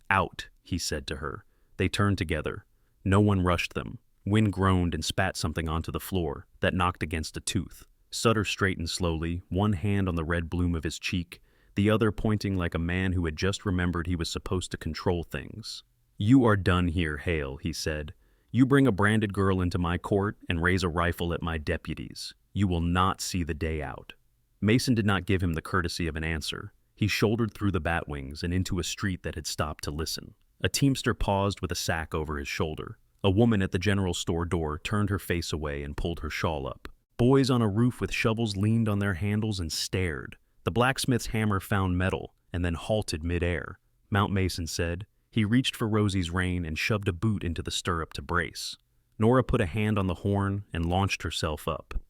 A: "Out," he said to her. They turned together. No one rushed them. Wynn groaned and spat something onto the floor that knocked against a tooth. Sutter straightened slowly, one hand on the red bloom of his cheek, the other pointing like a man who had just remembered he was supposed to control things. "You are done here, Hale," he said. "You bring a branded girl into my court and raise a rifle at my deputies. You will not see the day out." Mason did not give him the courtesy of an answer. He shouldered through the batwings and into a street that had stopped to listen. A teamster paused with a sack over his shoulder. A woman at the general store door turned her face away and pulled her shawl up. Boys on a roof with shovels leaned on their handles and stared. The blacksmith's hammer found metal and then halted midair. Mount Mason said. He reached for Rosie's rein and shoved a boot into the stirrup to brace. Nora put a hand on the horn and launched herself up.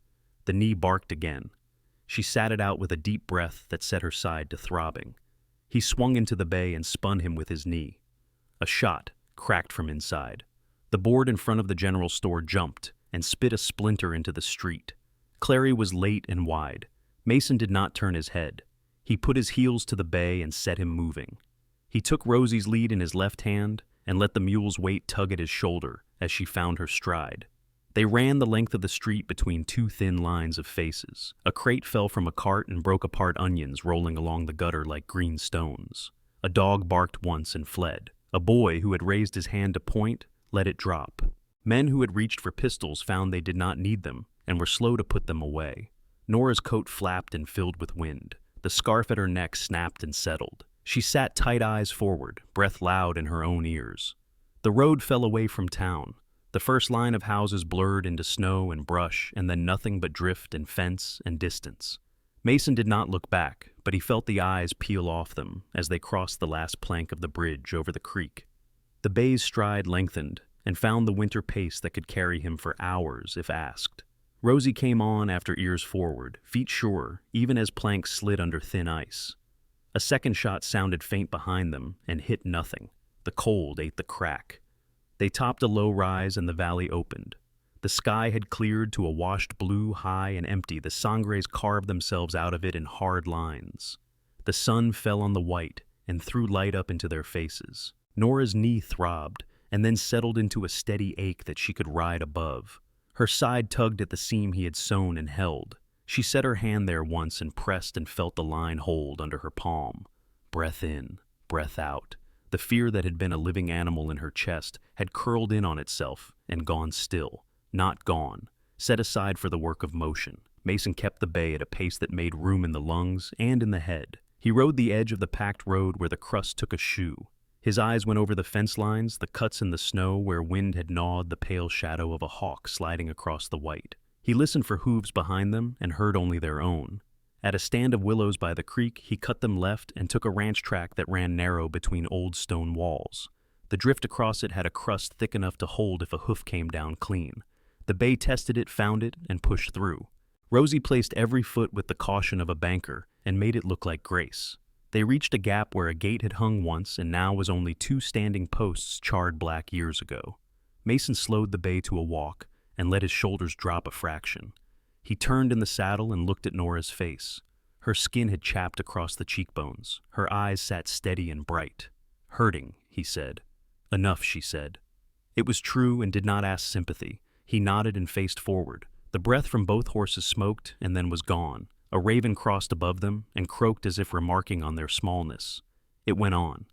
A: The knee barked again. She sat it out with a deep breath that set her side to throbbing. He swung into the bay and spun him with his knee. A shot cracked from inside. The board in front of the general store jumped and spit a splinter into the street. Clary was late and wide. Mason did not turn his head. He put his heels to the bay and set him moving. He took Rosie's lead in his left hand and let the mule's weight tug at his shoulder as she found her stride. They ran the length of the street between two thin lines of faces. A crate fell from a cart and broke apart onions rolling along the gutter like green stones. A dog barked once and fled. A boy who had raised his hand to point let it drop. Men who had reached for pistols found they did not need them and were slow to put them away. Nora's coat flapped and filled with wind. The scarf at her neck snapped and settled. She sat tight eyes forward, breath loud in her own ears. The road fell away from town. The first line of houses blurred into snow and brush, and then nothing but drift and fence and distance. Mason did not look back, but he felt the eyes peel off them as they crossed the last plank of the bridge over the creek. The bay's stride lengthened and found the winter pace that could carry him for hours if asked. Rosie came on after ears forward, feet sure, even as planks slid under thin ice. A second shot sounded faint behind them and hit nothing. The cold ate the crack. They topped a low rise and the valley opened. The sky had cleared to a washed blue, high and empty. The sangres carved themselves out of it in hard lines. The sun fell on the white and threw light up into their faces. Nora's knee throbbed, and then settled into a steady ache that she could ride above. Her side tugged at the seam he had sewn and held. She set her hand there once and pressed and felt the line hold under her palm. Breath in, breath out. The fear that had been a living animal in her chest had curled in on itself and gone still. Not gone. Set aside for the work of motion. Mason kept the bay at a pace that made room in the lungs and in the head. He rode the edge of the packed road where the crust took a shoe. His eyes went over the fence lines, the cuts in the snow where wind had gnawed the pale shadow of a hawk sliding across the white. He listened for hooves behind them and heard only their own. At a stand of willows by the creek, he cut them left and took a ranch track that ran narrow between old stone walls. The drift across it had a crust thick enough to hold if a hoof came down clean. The bay tested it, found it, and pushed through. Rosie placed every foot with the caution of a banker and made it look like grace. They reached a gap where a gate had hung once and now was only two standing posts charred black years ago. Mason slowed the bay to a walk and let his shoulders drop a fraction. He turned in the saddle and looked at Nora's face. Her skin had chapped across the cheekbones. Her eyes sat steady and bright. "Hurting," he said. "Enough," she said. It was true and did not ask sympathy. He nodded and faced forward. The breath from both horses smoked and then was gone. A raven crossed above them and croaked as if remarking on their smallness. It went on.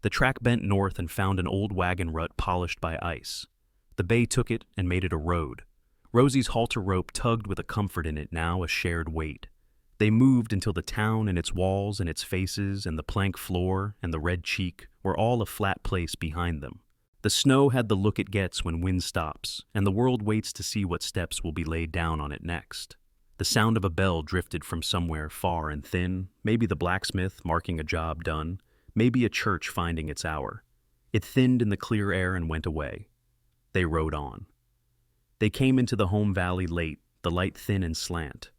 A: The track bent north and found an old wagon rut polished by ice. The bay took it and made it a road. Rosie's halter rope tugged with a comfort in it, now a shared weight. They moved until the town and its walls and its faces and the plank floor and the red cheek were all a flat place behind them. The snow had the look it gets when wind stops, and the world waits to see what steps will be laid down on it next. The sound of a bell drifted from somewhere far and thin, maybe the blacksmith marking a job done, maybe a church finding its hour. It thinned in the clear air and went away. They rode on. They came into the home valley late, the light thin and slant.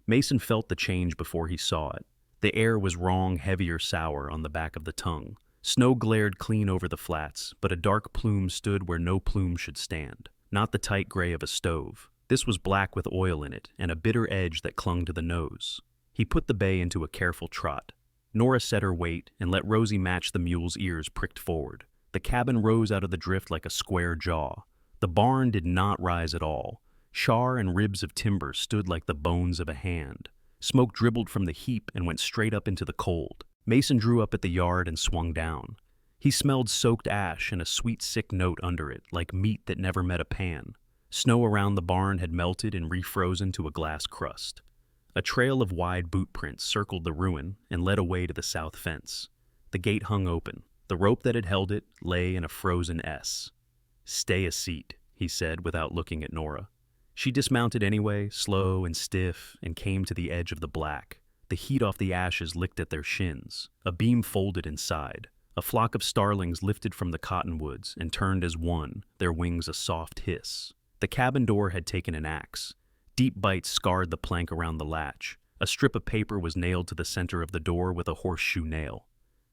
A: Mason felt the change before he saw it. The air was wrong, heavier, sour on the back of the tongue. Snow glared clean over the flats, but a dark plume stood where no plume should stand. Not the tight gray of a stove. This was black with oil in it, and a bitter edge that clung to the nose. He put the bay into a careful trot. Nora set her weight and let Rosie match the mule's ears pricked forward. The cabin rose out of the drift like a square jaw. The barn did not rise at all. Char and ribs of timber stood like the bones of a hand. Smoke dribbled from the heap and went straight up into the cold. Mason drew up at the yard and swung down. He smelled soaked ash and a sweet, sick note under it, like meat that never met a pan. Snow around the barn had melted and refrozen to a glass crust. A trail of wide boot prints circled the ruin and led away to the south fence. The gate hung open. The rope that had held it lay in a frozen S. "Stay a seat," he said without looking at Nora. She dismounted anyway, slow and stiff, and came to the edge of the black. The heat off the ashes licked at their shins. A beam folded inside. A flock of starlings lifted from the cottonwoods and turned as one, their wings a soft hiss. The cabin door had taken an axe. Deep bites scarred the plank around the latch. A strip of paper was nailed to the center of the door with a horseshoe nail.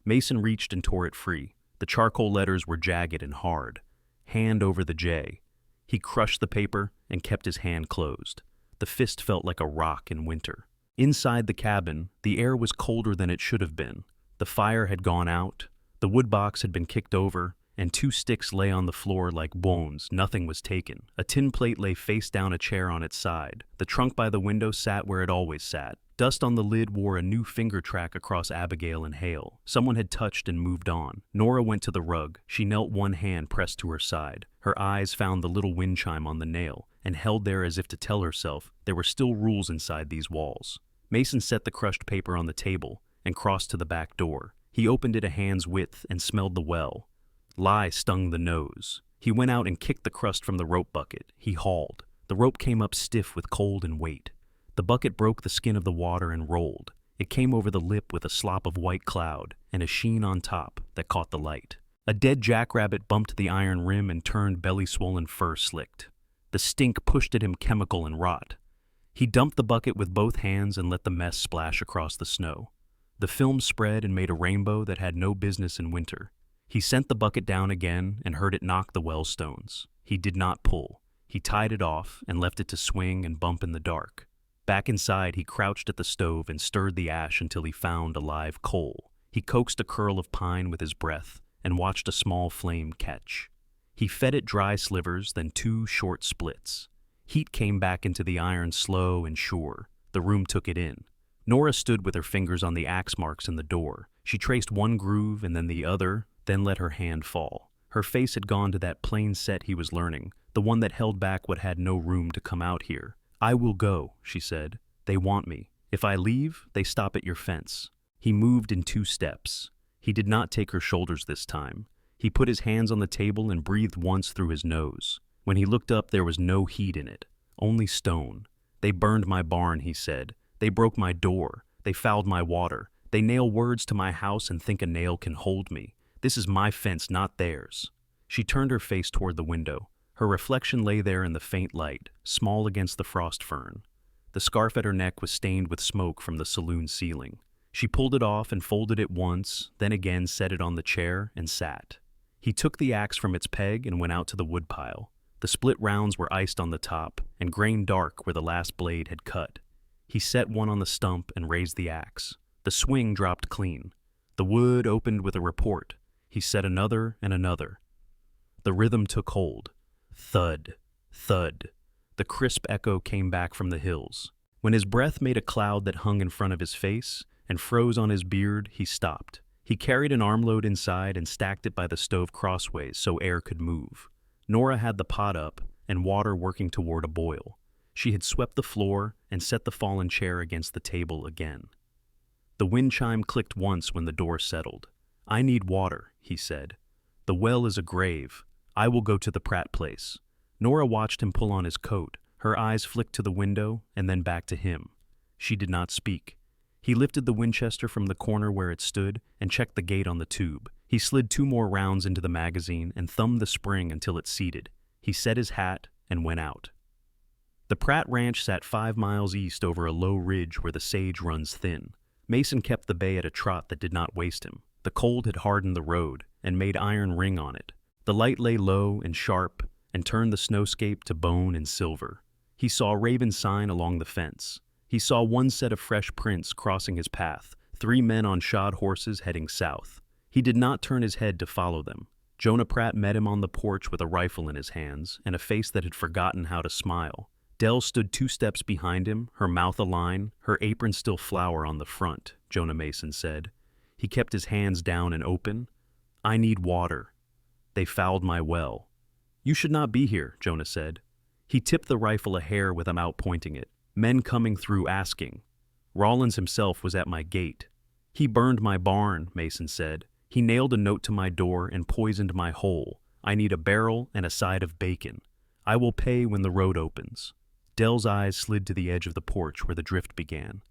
A: Mason reached and tore it free. The charcoal letters were jagged and hard. Hand over the J. He crushed the paper and kept his hand closed. The fist felt like a rock in winter. Inside the cabin, the air was colder than it should have been. The fire had gone out, the wood box had been kicked over, and two sticks lay on the floor like bones. Nothing was taken. A tin plate lay face down, a chair on its side. The trunk by the window sat where it always sat. Dust on the lid wore a new finger track across Abigail and Hale. Someone had touched and moved on. Nora went to the rug. She knelt, one hand pressed to her side. Her eyes found the little wind chime on the nail, and held there as if to tell herself there were still rules inside these walls. Mason set the crushed paper on the table and crossed to the back door. He opened it a hand's width and smelled the well. Lye stung the nose. He went out and kicked the crust from the rope bucket. He hauled. The rope came up stiff with cold and weight. The bucket broke the skin of the water and rolled. It came over the lip with a slop of white cloud and a sheen on top that caught the light. A dead jackrabbit bumped the iron rim and turned belly-swollen fur slicked. The stink pushed at him chemical and rot. He dumped the bucket with both hands and let the mess splash across the snow. The film spread and made a rainbow that had no business in winter. He sent the bucket down again and heard it knock the well stones. He did not pull. He tied it off and left it to swing and bump in the dark. Back inside, he crouched at the stove and stirred the ash until he found a live coal. He coaxed a curl of pine with his breath and watched a small flame catch. He fed it dry slivers, then 2 short splits. Heat came back into the iron slow and sure. The room took it in. Nora stood with her fingers on the axe marks in the door. She traced one groove and then the other, then let her hand fall. Her face had gone to that plain set he was learning, the one that held back what had no room to come out here. "I will go," she said. "They want me. If I leave, they stop at your fence." He moved in 2 steps. He did not take her shoulders this time. He put his hands on the table and breathed once through his nose. When he looked up, there was no heat in it, only stone. "They burned my barn," he said. "They broke my door. They fouled my water. They nail words to my house and think a nail can hold me. This is my fence, not theirs." She turned her face toward the window. Her reflection lay there in the faint light, small against the frost fern. The scarf at her neck was stained with smoke from the saloon ceiling. She pulled it off and folded it once, then again set it on the chair and sat. He took the axe from its peg and went out to the woodpile. The split rounds were iced on the top and grained dark where the last blade had cut. He set one on the stump and raised the axe. The swing dropped clean. The wood opened with a report. He set another and another. The rhythm took hold. Thud, thud. The crisp echo came back from the hills. When his breath made a cloud that hung in front of his face and froze on his beard, he stopped. He carried an armload inside and stacked it by the stove crossways so air could move. Nora had the pot up and water working toward a boil. She had swept the floor and set the fallen chair against the table again. The wind chime clicked once when the door settled. "I need water," he said. "The well is a grave. I will go to the Pratt place." Nora watched him pull on his coat. Her eyes flicked to the window and then back to him. She did not speak. He lifted the Winchester from the corner where it stood and checked the gate on the tube. He slid 2 more rounds into the magazine and thumbed the spring until it seated. He set his hat and went out. The Pratt Ranch sat 5 miles east over a low ridge where the sage runs thin. Mason kept the bay at a trot that did not waste him. The cold had hardened the road and made iron ring on it. The light lay low and sharp and turned the snowscape to bone and silver. He saw Raven's sign along the fence. He saw one set of fresh prints crossing his path, 3 men on shod horses heading south. He did not turn his head to follow them. Jonah Pratt met him on the porch with a rifle in his hands and a face that had forgotten how to smile. Dell stood 2 steps behind him, her mouth align, her apron still flour on the front, Jonah Mason said. He kept his hands down and open. "I need water. They fouled my well." "You should not be here," Jonah said. He tipped the rifle a hair without pointing it. "Men coming through asking. Rollins himself was at my gate. He burned my barn," Mason said. "He nailed a note to my door and poisoned my hole. I need a barrel and a side of bacon. I will pay when the road opens." Dell's eyes slid to the edge of the porch where the drift began.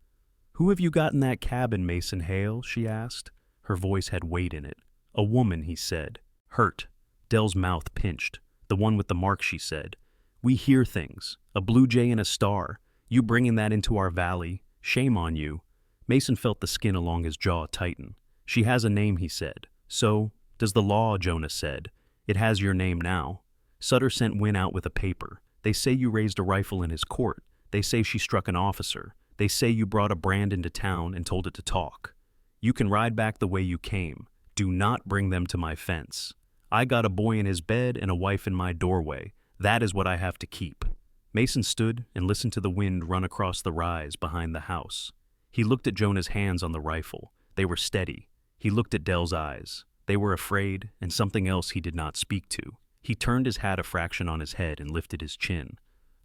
A: "Who have you got in that cabin, Mason Hale?" she asked. Her voice had weight in it. "A woman," he said. "Hurt." Dell's mouth pinched. "The one with the mark," she said. "We hear things. A blue jay and a star. You bringing that into our valley. Shame on you." Mason felt the skin along his jaw tighten. "She has a name," he said. "So does the law," Jonah said. "It has your name now." Sutter sent Wynn out with a paper. "They say you raised a rifle in his court. They say she struck an officer. They say you brought a brand into town and told it to talk. You can ride back the way you came. Do not bring them to my fence. I got a boy in his bed and a wife in my doorway. That is what I have to keep." Mason stood and listened to the wind run across the rise behind the house. He looked at Jonah's hands on the rifle. They were steady. He looked at Dell's eyes. They were afraid and something else he did not speak to. He turned his hat a fraction on his head and lifted his chin.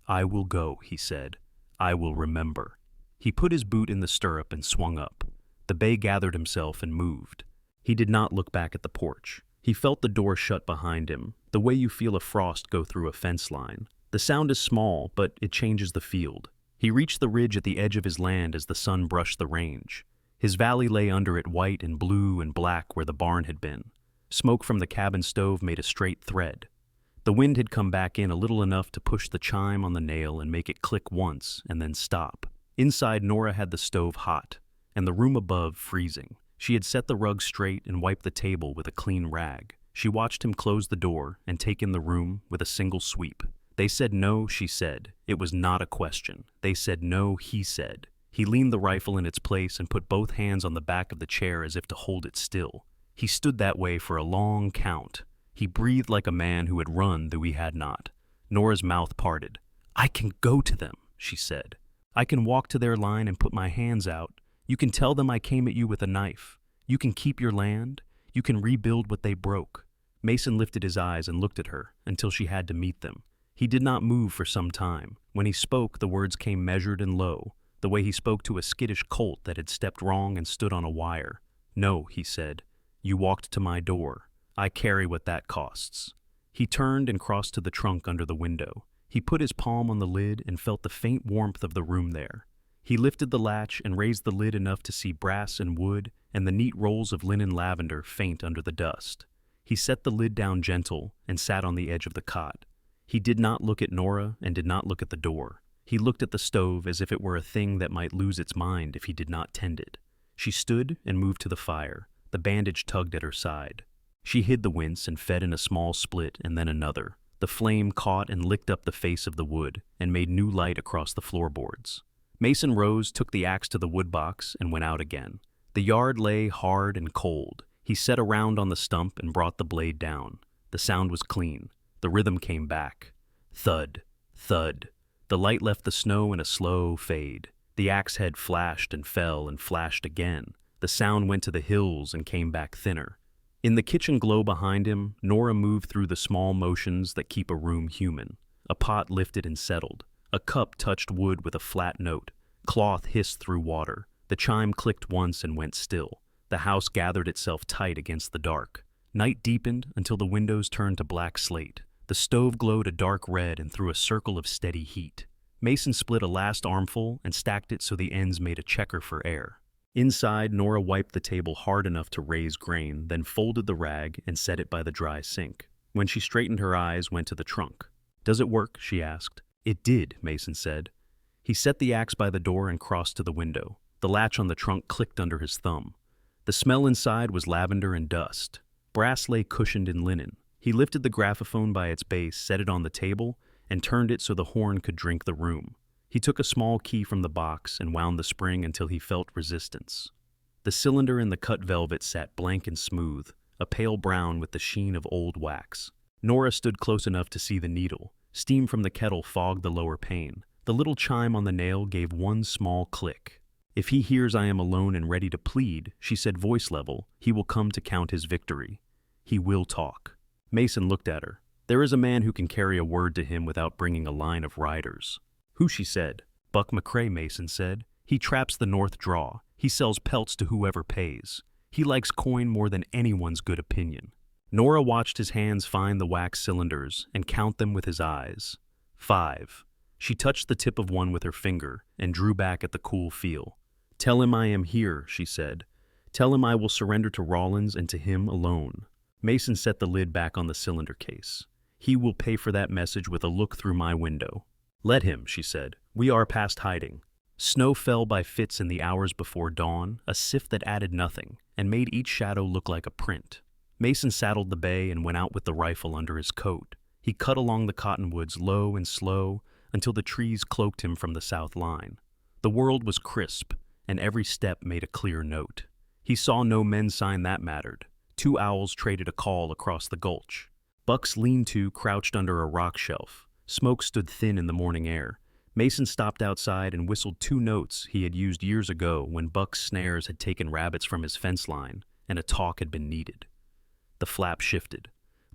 A: "I will go," he said. "I will remember." He put his boot in the stirrup and swung up. The bay gathered himself and moved. He did not look back at the porch. He felt the door shut behind him, the way you feel a frost go through a fence line. The sound is small, but it changes the field. He reached the ridge at the edge of his land as the sun brushed the range. His valley lay under it, white and blue and black where the barn had been. Smoke from the cabin stove made a straight thread. The wind had come back in a little enough to push the chime on the nail and make it click once and then stop. Inside, Nora had the stove hot, and the room above freezing. She had set the rug straight and wiped the table with a clean rag. She watched him close the door and take in the room with a single sweep. "They said no," she said. "It was not a question. They said no," he said. He leaned the rifle in its place and put both hands on the back of the chair as if to hold it still. He stood that way for a long count. He breathed like a man who had run though he had not. Nora's mouth parted. "I can go to them," she said. "I can walk to their line and put my hands out. You can tell them I came at you with a knife. You can keep your land. You can rebuild what they broke." Mason lifted his eyes and looked at her until she had to meet them. He did not move for some time. When he spoke, the words came measured and low, the way he spoke to a skittish colt that had stepped wrong and stood on a wire. "No," he said. "You walked to my door. I carry what that costs." He turned and crossed to the trunk under the window. He put his palm on the lid and felt the faint warmth of the room there. He lifted the latch and raised the lid enough to see brass and wood and the neat rolls of linen lavender faint under the dust. He set the lid down gentle and sat on the edge of the cot. He did not look at Nora and did not look at the door. He looked at the stove as if it were a thing that might lose its mind if he did not tend it. She stood and moved to the fire. The bandage tugged at her side. She hid the wince and fed in a small split and then another. The flame caught and licked up the face of the wood and made new light across the floorboards. Mason rose, took the axe to the wood box, and went out again. The yard lay hard and cold. He set a round on the stump and brought the blade down. The sound was clean. The rhythm came back. Thud, thud. The light left the snow in a slow fade. The axe head flashed and fell and flashed again. The sound went to the hills and came back thinner. In the kitchen glow behind him, Nora moved through the small motions that keep a room human. A pot lifted and settled. A cup touched wood with a flat note. Cloth hissed through water. The chime clicked once and went still. The house gathered itself tight against the dark. Night deepened until the windows turned to black slate. The stove glowed a dark red and threw a circle of steady heat. Mason split a last armful and stacked it so the ends made a checker for air. Inside, Nora wiped the table hard enough to raise grain, then folded the rag and set it by the dry sink. When she straightened her eyes, went to the trunk. "Does it work?" she asked. "It did," Mason said. He set the axe by the door and crossed to the window. The latch on the trunk clicked under his thumb. The smell inside was lavender and dust. Brass lay cushioned in linen. He lifted the graphophone by its base, set it on the table, and turned it so the horn could drink the room. He took a small key from the box and wound the spring until he felt resistance. The cylinder in the cut velvet sat blank and smooth, a pale brown with the sheen of old wax. Nora stood close enough to see the needle. Steam from the kettle fogged the lower pane. The little chime on the nail gave one small click. "If he hears I am alone and ready to plead," she said voice level, "he will come to count his victory. He will talk." Mason looked at her. "There is a man who can carry a word to him without bringing a line of riders." "Who?" she said. "Buck McCrae," Mason said. "He traps the North Draw. He sells pelts to whoever pays. He likes coin more than anyone's good opinion." Nora watched his hands find the wax cylinders and count them with his eyes. 5. She touched the tip of one with her finger and drew back at the cool feel. "Tell him I am here," she said. "Tell him I will surrender to Rollins and to him alone." Mason set the lid back on the cylinder case. "He will pay for that message with a look through my window." "Let him," she said. "We are past hiding." Snow fell by fits in the hours before dawn, a sift that added nothing, and made each shadow look like a print. Mason saddled the bay and went out with the rifle under his coat. He cut along the cottonwoods low and slow until the trees cloaked him from the south line. The world was crisp, and every step made a clear note. He saw no men's sign that mattered. 2 owls traded a call across the gulch. Buck's lean-to crouched under a rock shelf. Smoke stood thin in the morning air. Mason stopped outside and whistled 2 notes he had used years ago when Buck's snares had taken rabbits from his fence line and a talk had been needed. The flap shifted.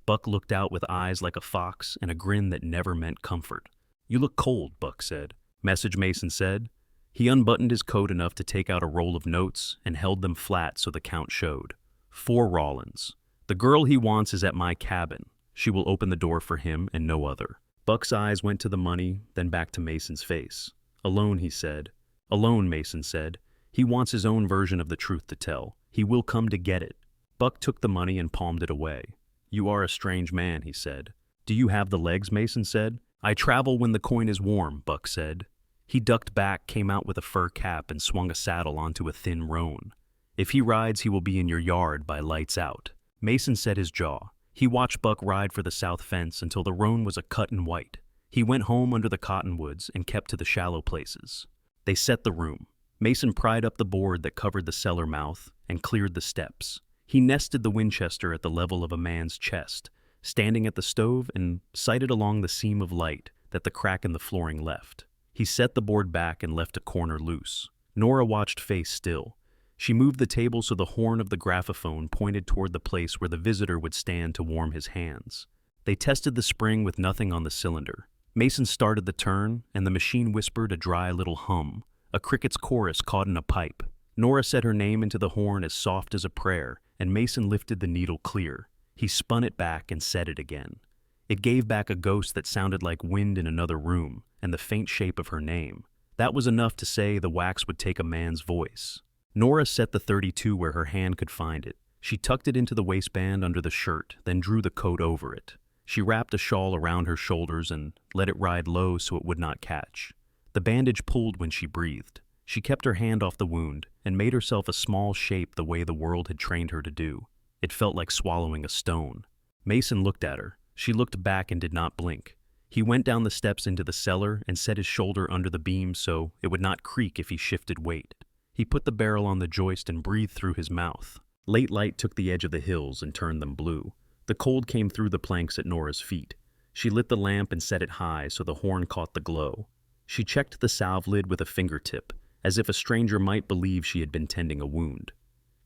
A: Buck looked out with eyes like a fox and a grin that never meant comfort. "You look cold," Buck said. "Message," Mason said. He unbuttoned his coat enough to take out a roll of notes and held them flat so the count showed. "For Rollins. The girl he wants is at my cabin. She will open the door for him and no other." Buck's eyes went to the money, then back to Mason's face. "Alone," he said. "Alone," Mason said. "He wants his own version of the truth to tell. He will come to get it." Buck took the money and palmed it away. "You are a strange man," he said. "Do you have the legs?" Mason said. "I travel when the coin is warm," Buck said. He ducked back, came out with a fur cap, and swung a saddle onto a thin roan. "If he rides, he will be in your yard by lights out." Mason set his jaw. He watched Buck ride for the south fence until the roan was a cut in white. He went home under the cottonwoods and kept to the shallow places. They set the room. Mason pried up the board that covered the cellar mouth and cleared the steps. He nested the Winchester at the level of a man's chest, standing at the stove and sighted along the seam of light that the crack in the flooring left. He set the board back and left a corner loose. Nora watched face still. She moved the table so the horn of the graphophone pointed toward the place where the visitor would stand to warm his hands. They tested the spring with nothing on the cylinder. Mason started the turn, and the machine whispered a dry little hum, a cricket's chorus caught in a pipe. Nora said her name into the horn as soft as a prayer, and Mason lifted the needle clear. He spun it back and set it again. It gave back a ghost that sounded like wind in another room, and the faint shape of her name. That was enough to say the wax would take a man's voice. Nora set the 32 where her hand could find it. She tucked it into the waistband under the shirt, then drew the coat over it. She wrapped a shawl around her shoulders and let it ride low so it would not catch. The bandage pulled when she breathed. She kept her hand off the wound and made herself a small shape the way the world had trained her to do. It felt like swallowing a stone. Mason looked at her. She looked back and did not blink. He went down the steps into the cellar and set his shoulder under the beam so it would not creak if he shifted weight. He put the barrel on the joist and breathed through his mouth. Late light took the edge of the hills and turned them blue. The cold came through the planks at Nora's feet. She lit the lamp and set it high so the horn caught the glow. She checked the salve lid with a fingertip, as if a stranger might believe she had been tending a wound.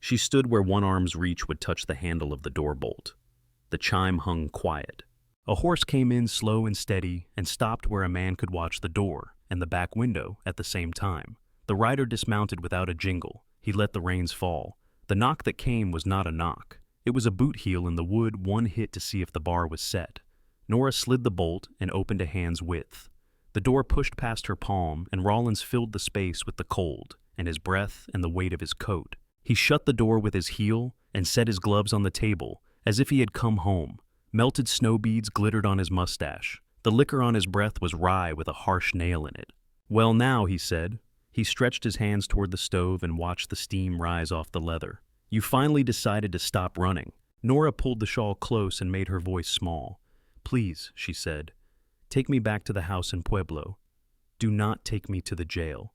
A: She stood where one arm's reach would touch the handle of the door bolt. The chime hung quiet. A horse came in slow and steady and stopped where a man could watch the door and the back window at the same time. The rider dismounted without a jingle. He let the reins fall. The knock that came was not a knock. It was a boot heel in the wood, one hit to see if the bar was set. Nora slid the bolt and opened a hand's width. The door pushed past her palm, and Rollins filled the space with the cold, and his breath and the weight of his coat. He shut the door with his heel and set his gloves on the table, as if he had come home. Melted snow beads glittered on his mustache. The liquor on his breath was rye with a harsh nail in it. "Well now," he said. He stretched his hands toward the stove and watched the steam rise off the leather. "You finally decided to stop running." Nora pulled the shawl close and made her voice small. "Please," she said, "take me back to the house in Pueblo. Do not take me to the jail.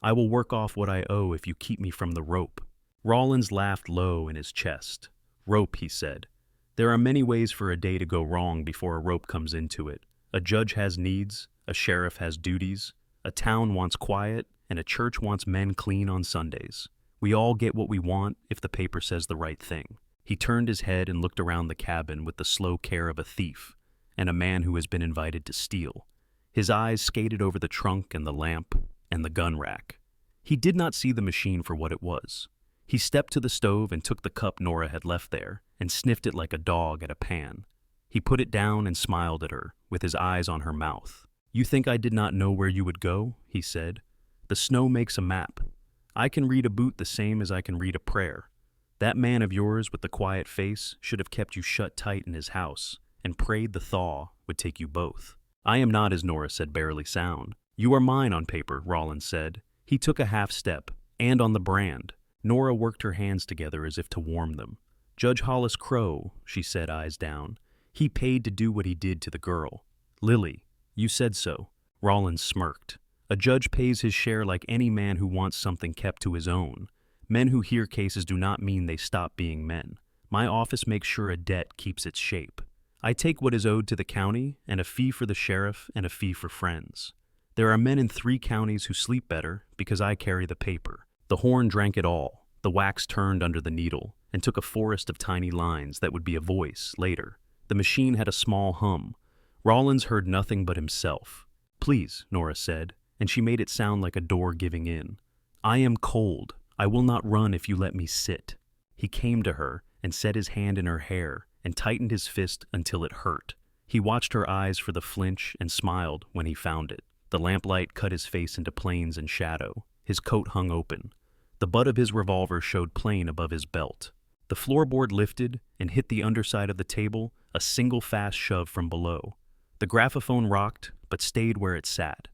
A: I will work off what I owe if you keep me from the rope." Rollins laughed low in his chest. "Rope," he said. "There are many ways for a day to go wrong before a rope comes into it. A judge has needs, a sheriff has duties, a town wants quiet, and a church wants men clean on Sundays. We all get what we want if the paper says the right thing." He turned his head and looked around the cabin with the slow care of a thief and a man who has been invited to steal. His eyes skated over the trunk and the lamp and the gun rack. He did not see the machine for what it was. He stepped to the stove and took the cup Nora had left there and sniffed it like a dog at a pan. He put it down and smiled at her, with his eyes on her mouth. "You think I did not know where you would go?" he said. "The snow makes a map. I can read a boot the same as I can read a prayer. That man of yours with the quiet face should have kept you shut tight in his house and prayed the thaw would take you both." "I am not," as Nora said, barely sound. "You are mine on paper," Rollins said. He took a half step, "and on the brand." Nora worked her hands together as if to warm them. "Judge Hollis Crow," she said, eyes down. "He paid to do what he did to the girl." "Lily, you said so." Rollins smirked. "A judge pays his share like any man who wants something kept to his own. Men who hear cases do not mean they stop being men. My office makes sure a debt keeps its shape. I take what is owed to the county, and a fee for the sheriff, and a fee for friends. There are men in 3 counties who sleep better because I carry the paper." The horn drank it all. The wax turned under the needle and took a forest of tiny lines that would be a voice later. The machine had a small hum. Rollins heard nothing but himself. "Please," Nora said, and she made it sound like a door giving in. "I am cold. I will not run if you let me sit." He came to her and set his hand in her hair and tightened his fist until it hurt. He watched her eyes for the flinch and smiled when he found it. The lamplight cut his face into planes and shadow. His coat hung open. The butt of his revolver showed plain above his belt. The floorboard lifted and hit the underside of the table, a single fast shove from below. The graphophone rocked, but stayed where it sat.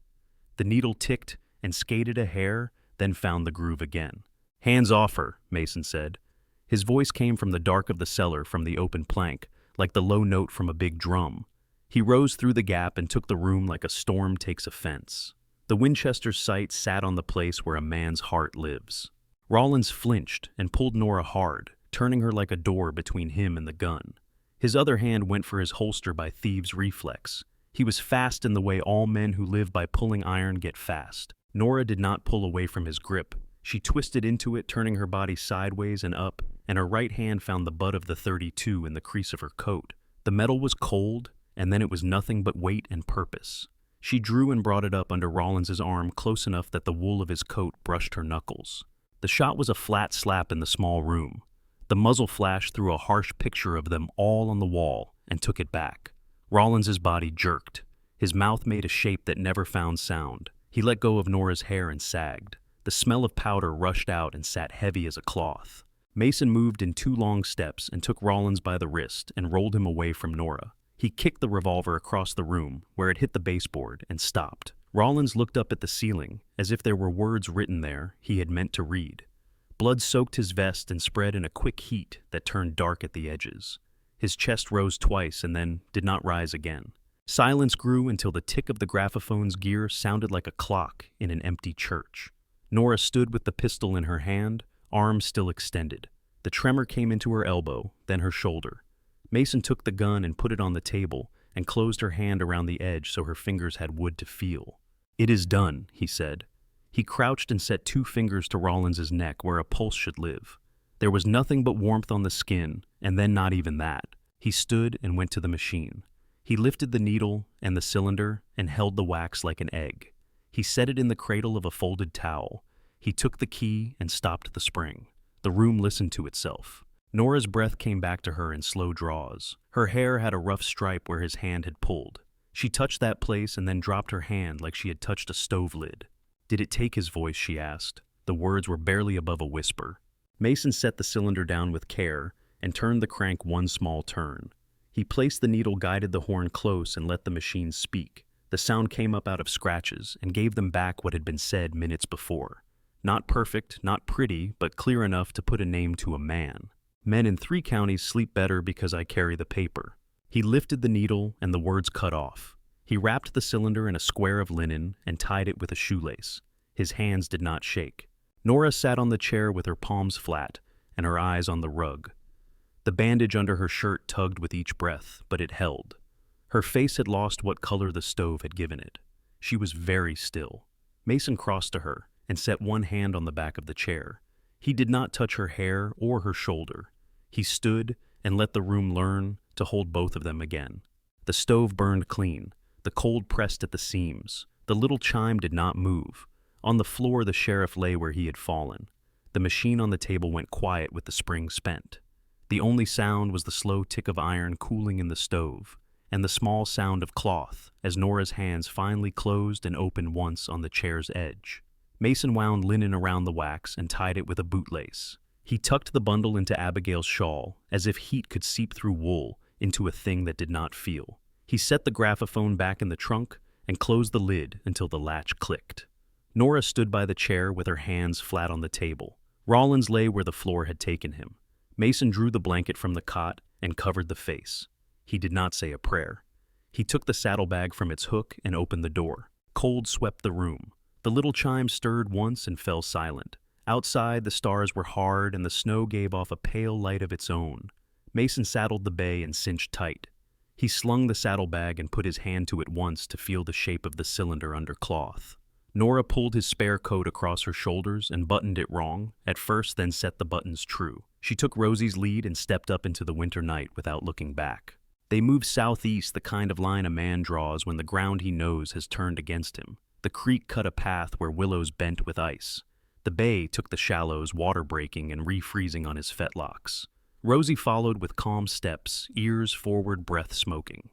A: The needle ticked and skated a hair, then found the groove again. "Hands off her," Mason said. His voice came from the dark of the cellar from the open plank, like the low note from a big drum. He rose through the gap and took the room like a storm takes a fence. The Winchester's sight sat on the place where a man's heart lives. Rollins flinched and pulled Nora hard, turning her like a door between him and the gun. His other hand went for his holster by thieves' reflex. He was fast in the way all men who live by pulling iron get fast. Nora did not pull away from his grip. She twisted into it, turning her body sideways and up, and her right hand found the butt of the .32 in the crease of her coat. The metal was cold, and then it was nothing but weight and purpose. She drew and brought it up under Rollins's arm close enough that the wool of his coat brushed her knuckles. The shot was a flat slap in the small room. The muzzle flashed through a harsh picture of them all on the wall and took it back. Rollins's body jerked. His mouth made a shape that never found sound. He let go of Nora's hair and sagged. The smell of powder rushed out and sat heavy as a cloth. Mason moved in 2 long steps and took Rollins by the wrist and rolled him away from Nora. He kicked the revolver across the room, where it hit the baseboard, and stopped. Rollins looked up at the ceiling, as if there were words written there he had meant to read. Blood soaked his vest and spread in a quick heat that turned dark at the edges. His chest rose twice and then did not rise again. Silence grew until the tick of the graphophone's gear sounded like a clock in an empty church. Nora stood with the pistol in her hand, arms still extended. The tremor came into her elbow, then her shoulder. Mason took the gun and put it on the table and closed her hand around the edge so her fingers had wood to feel. "It is done," he said. He crouched and set 2 fingers to Rollins's neck where a pulse should live. There was nothing but warmth on the skin, and then not even that. He stood and went to the machine. He lifted the needle and the cylinder and held the wax like an egg. He set it in the cradle of a folded towel. He took the key and stopped the spring. The room listened to itself. Nora's breath came back to her in slow draws. Her hair had a rough stripe where his hand had pulled. She touched that place and then dropped her hand like she had touched a stove lid. "Did it take his voice?" she asked. The words were barely above a whisper. Mason set the cylinder down with care and turned the crank 1 small turn. He placed the needle-guided the horn close and let the machine speak. The sound came up out of scratches and gave them back what had been said minutes before. Not perfect, not pretty, but clear enough to put a name to a man. "Men in 3 counties sleep better because I carry the paper." He lifted the needle and the words cut off. He wrapped the cylinder in a square of linen and tied it with a shoelace. His hands did not shake. Nora sat on the chair with her palms flat and her eyes on the rug. The bandage under her shirt tugged with each breath, but it held. Her face had lost what color the stove had given it. She was very still. Mason crossed to her and set 1 hand on the back of the chair. He did not touch her hair or her shoulder. He stood and let the room learn to hold both of them again. The stove burned clean. The cold pressed at the seams. The little chime did not move. On the floor, the sheriff lay where he had fallen. The machine on the table went quiet with the spring spent. The only sound was the slow tick of iron cooling in the stove, and the small sound of cloth as Nora's hands finally closed and opened once on the chair's edge. Mason wound linen around the wax and tied it with a bootlace. He tucked the bundle into Abigail's shawl, as if heat could seep through wool into a thing that did not feel. He set the graphophone back in the trunk and closed the lid until the latch clicked. Nora stood by the chair with her hands flat on the table. Rollins lay where the floor had taken him. Mason drew the blanket from the cot and covered the face. He did not say a prayer. He took the saddlebag from its hook and opened the door. Cold swept the room. The little chime stirred once and fell silent. Outside, the stars were hard and the snow gave off a pale light of its own. Mason saddled the bay and cinched tight. He slung the saddlebag and put his hand to it once to feel the shape of the cylinder under cloth. Nora pulled his spare coat across her shoulders and buttoned it wrong, at first, then set the buttons true. She took Rosie's lead and stepped up into the winter night without looking back. They moved southeast, the kind of line a man draws when the ground he knows has turned against him. The creek cut a path where willows bent with ice. The bay took the shallows, water breaking and refreezing on his fetlocks. Rosie followed with calm steps, ears forward, breath smoking.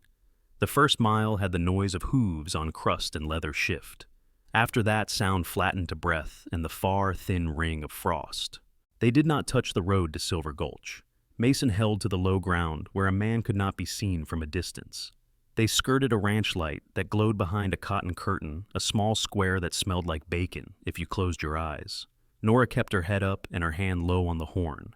A: The first mile had the noise of hooves on crust and leather shift. After that, sound flattened to breath and the far, thin ring of frost. They did not touch the road to Silver Gulch. Mason held to the low ground where a man could not be seen from a distance. They skirted a ranch light that glowed behind a cotton curtain, a small square that smelled like bacon if you closed your eyes. Nora kept her head up and her hand low on the horn.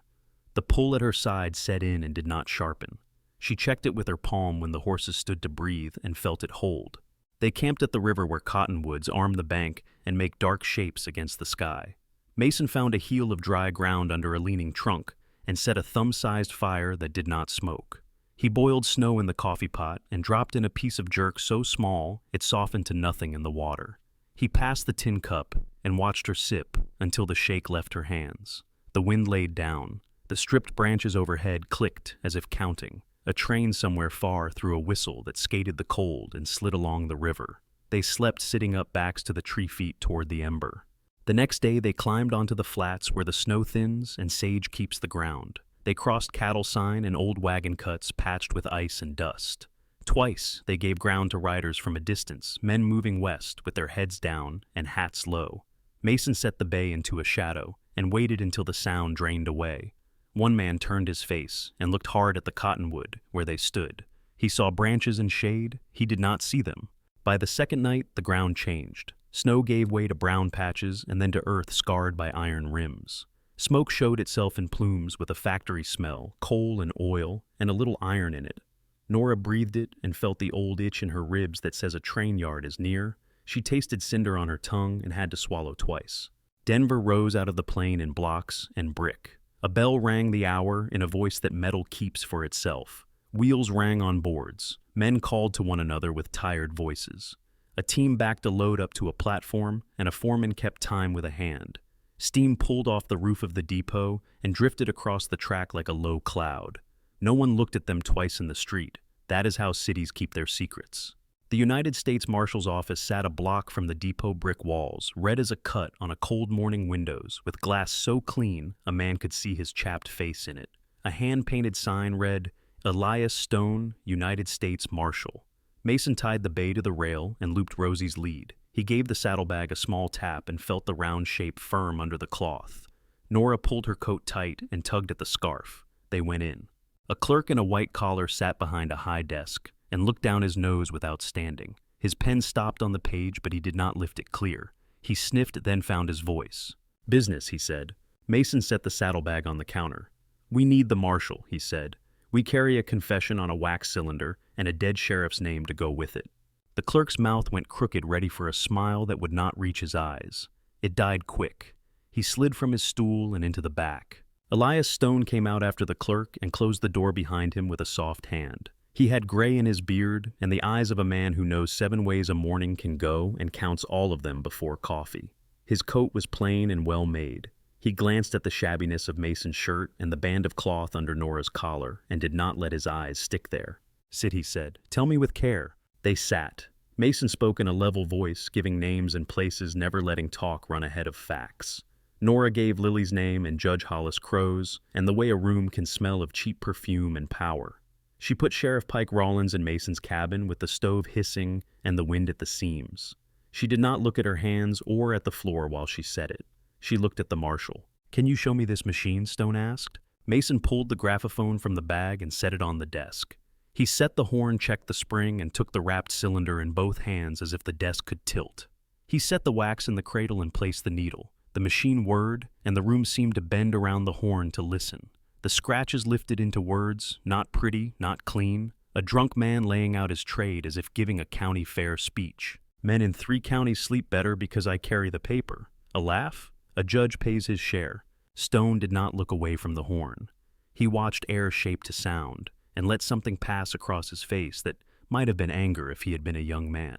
A: The pull at her side set in and did not sharpen. She checked it with her palm when the horses stood to breathe and felt it hold. They camped at the river where cottonwoods arm the bank and make dark shapes against the sky. Mason found a heel of dry ground under a leaning trunk and set a thumb-sized fire that did not smoke. He boiled snow in the coffee pot and dropped in a piece of jerk so small it softened to nothing in the water. He passed the tin cup and watched her sip until the shake left her hands. The wind laid down. The stripped branches overhead clicked as if counting. A train somewhere far threw a whistle that skated the cold and slid along the river. They slept sitting up, backs to the tree feet toward the ember. The next day they climbed onto the flats where the snow thins and sage keeps the ground. They crossed cattle sign and old wagon cuts patched with ice and dust. Twice they gave ground to riders from a distance, men moving west with their heads down and hats low. Mason set the bay into a shadow and waited until the sound drained away. One man turned his face and looked hard at the cottonwood where they stood. He saw branches and shade. He did not see them. By the second night, the ground changed. Snow gave way to brown patches and then to earth scarred by iron rims. Smoke showed itself in plumes with a factory smell, coal and oil, and a little iron in it. Nora breathed it and felt the old itch in her ribs that says a train yard is near. She tasted cinder on her tongue and had to swallow twice. Denver rose out of the plain in blocks and brick. A bell rang the hour in a voice that metal keeps for itself. Wheels rang on boards. Men called to one another with tired voices. A team backed a load up to a platform, and a foreman kept time with a hand. Steam pulled off the roof of the depot and drifted across the track like a low cloud. No one looked at them twice in the street. That is how cities keep their secrets. The United States Marshal's office sat a block from the depot brick walls, red as a cut on a cold morning windows, with glass so clean a man could see his chapped face in it. A hand-painted sign read, Elias Stone, United States Marshal. Mason tied the bay to the rail and looped Rosie's lead. He gave the saddlebag a small tap and felt the round shape firm under the cloth. Nora pulled her coat tight and tugged at the scarf. They went in. A clerk in a white collar sat behind a high desk and looked down his nose without standing. His pen stopped on the page, but he did not lift it clear. He sniffed, then found his voice. Business, he said. Mason set the saddlebag on the counter. We need the marshal, he said. We carry a confession on a wax cylinder and a dead sheriff's name to go with it. The clerk's mouth went crooked, ready for a smile that would not reach his eyes. It died quick. He slid from his stool and into the back. Elias Stone came out after the clerk and closed the door behind him with a soft hand. He had gray in his beard and the eyes of a man who knows 7 ways a morning can go and counts all of them before coffee. His coat was plain and well made. He glanced at the shabbiness of Mason's shirt and the band of cloth under Nora's collar and did not let his eyes stick there. Sit, he said. Tell me with care. They sat. Mason spoke in a level voice, giving names and places, never letting talk run ahead of facts. Nora gave Lily's name and Judge Hollis Crow's, and the way a room can smell of cheap perfume and power. She put Sheriff Pike Rollins in Mason's cabin with the stove hissing and the wind at the seams. She did not look at her hands or at the floor while she said it. She looked at the marshal. Can you show me this machine? Stone asked. Mason pulled the graphophone from the bag and set it on the desk. He set the horn, checked the spring, and took the wrapped cylinder in both hands as if the desk could tilt. He set the wax in the cradle and placed the needle. The machine whirred, and the room seemed to bend around the horn to listen. The scratches lifted into words, not pretty, not clean. A drunk man laying out his trade as if giving a county fair speech. Men in 3 counties sleep better because I carry the paper. A laugh? A judge pays his share. Stone did not look away from the horn. He watched air shape to sound and let something pass across his face that might have been anger if he had been a young man.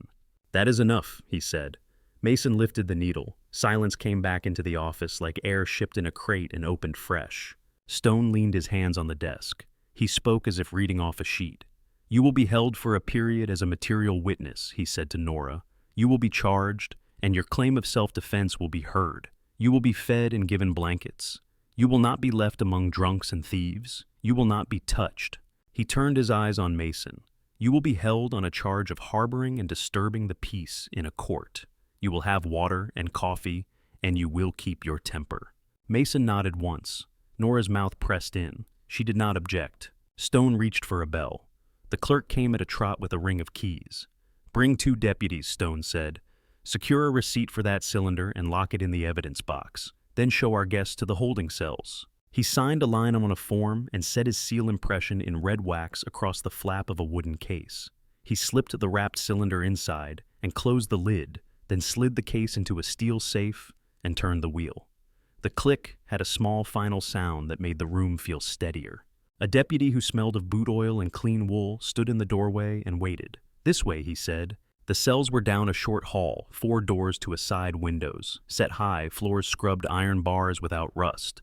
A: That is enough, he said. Mason lifted the needle. Silence came back into the office like air shipped in a crate and opened fresh. Stone leaned his hands on the desk. He spoke as if reading off a sheet. You will be held for a period as a material witness, he said to Nora. You will be charged, and your claim of self-defense will be heard. You will be fed and given blankets. You will not be left among drunks and thieves. You will not be touched. He turned his eyes on Mason. You will be held on a charge of harboring and disturbing the peace in a court. You will have water and coffee, and you will keep your temper. Mason nodded once. Nora's mouth pressed in. She did not object. Stone reached for a bell. The clerk came at a trot with a ring of keys. Bring 2 deputies, Stone said. Secure a receipt for that cylinder and lock it in the evidence box. Then show our guests to the holding cells. He signed a line on a form and set his seal impression in red wax across the flap of a wooden case. He slipped the wrapped cylinder inside and closed the lid, then slid the case into a steel safe and turned the wheel. The click had a small final sound that made the room feel steadier. A deputy who smelled of boot oil and clean wool stood in the doorway and waited. "This way," he said. The cells were down a short hall, 4 doors to a side windows, set high, floors scrubbed iron bars without rust.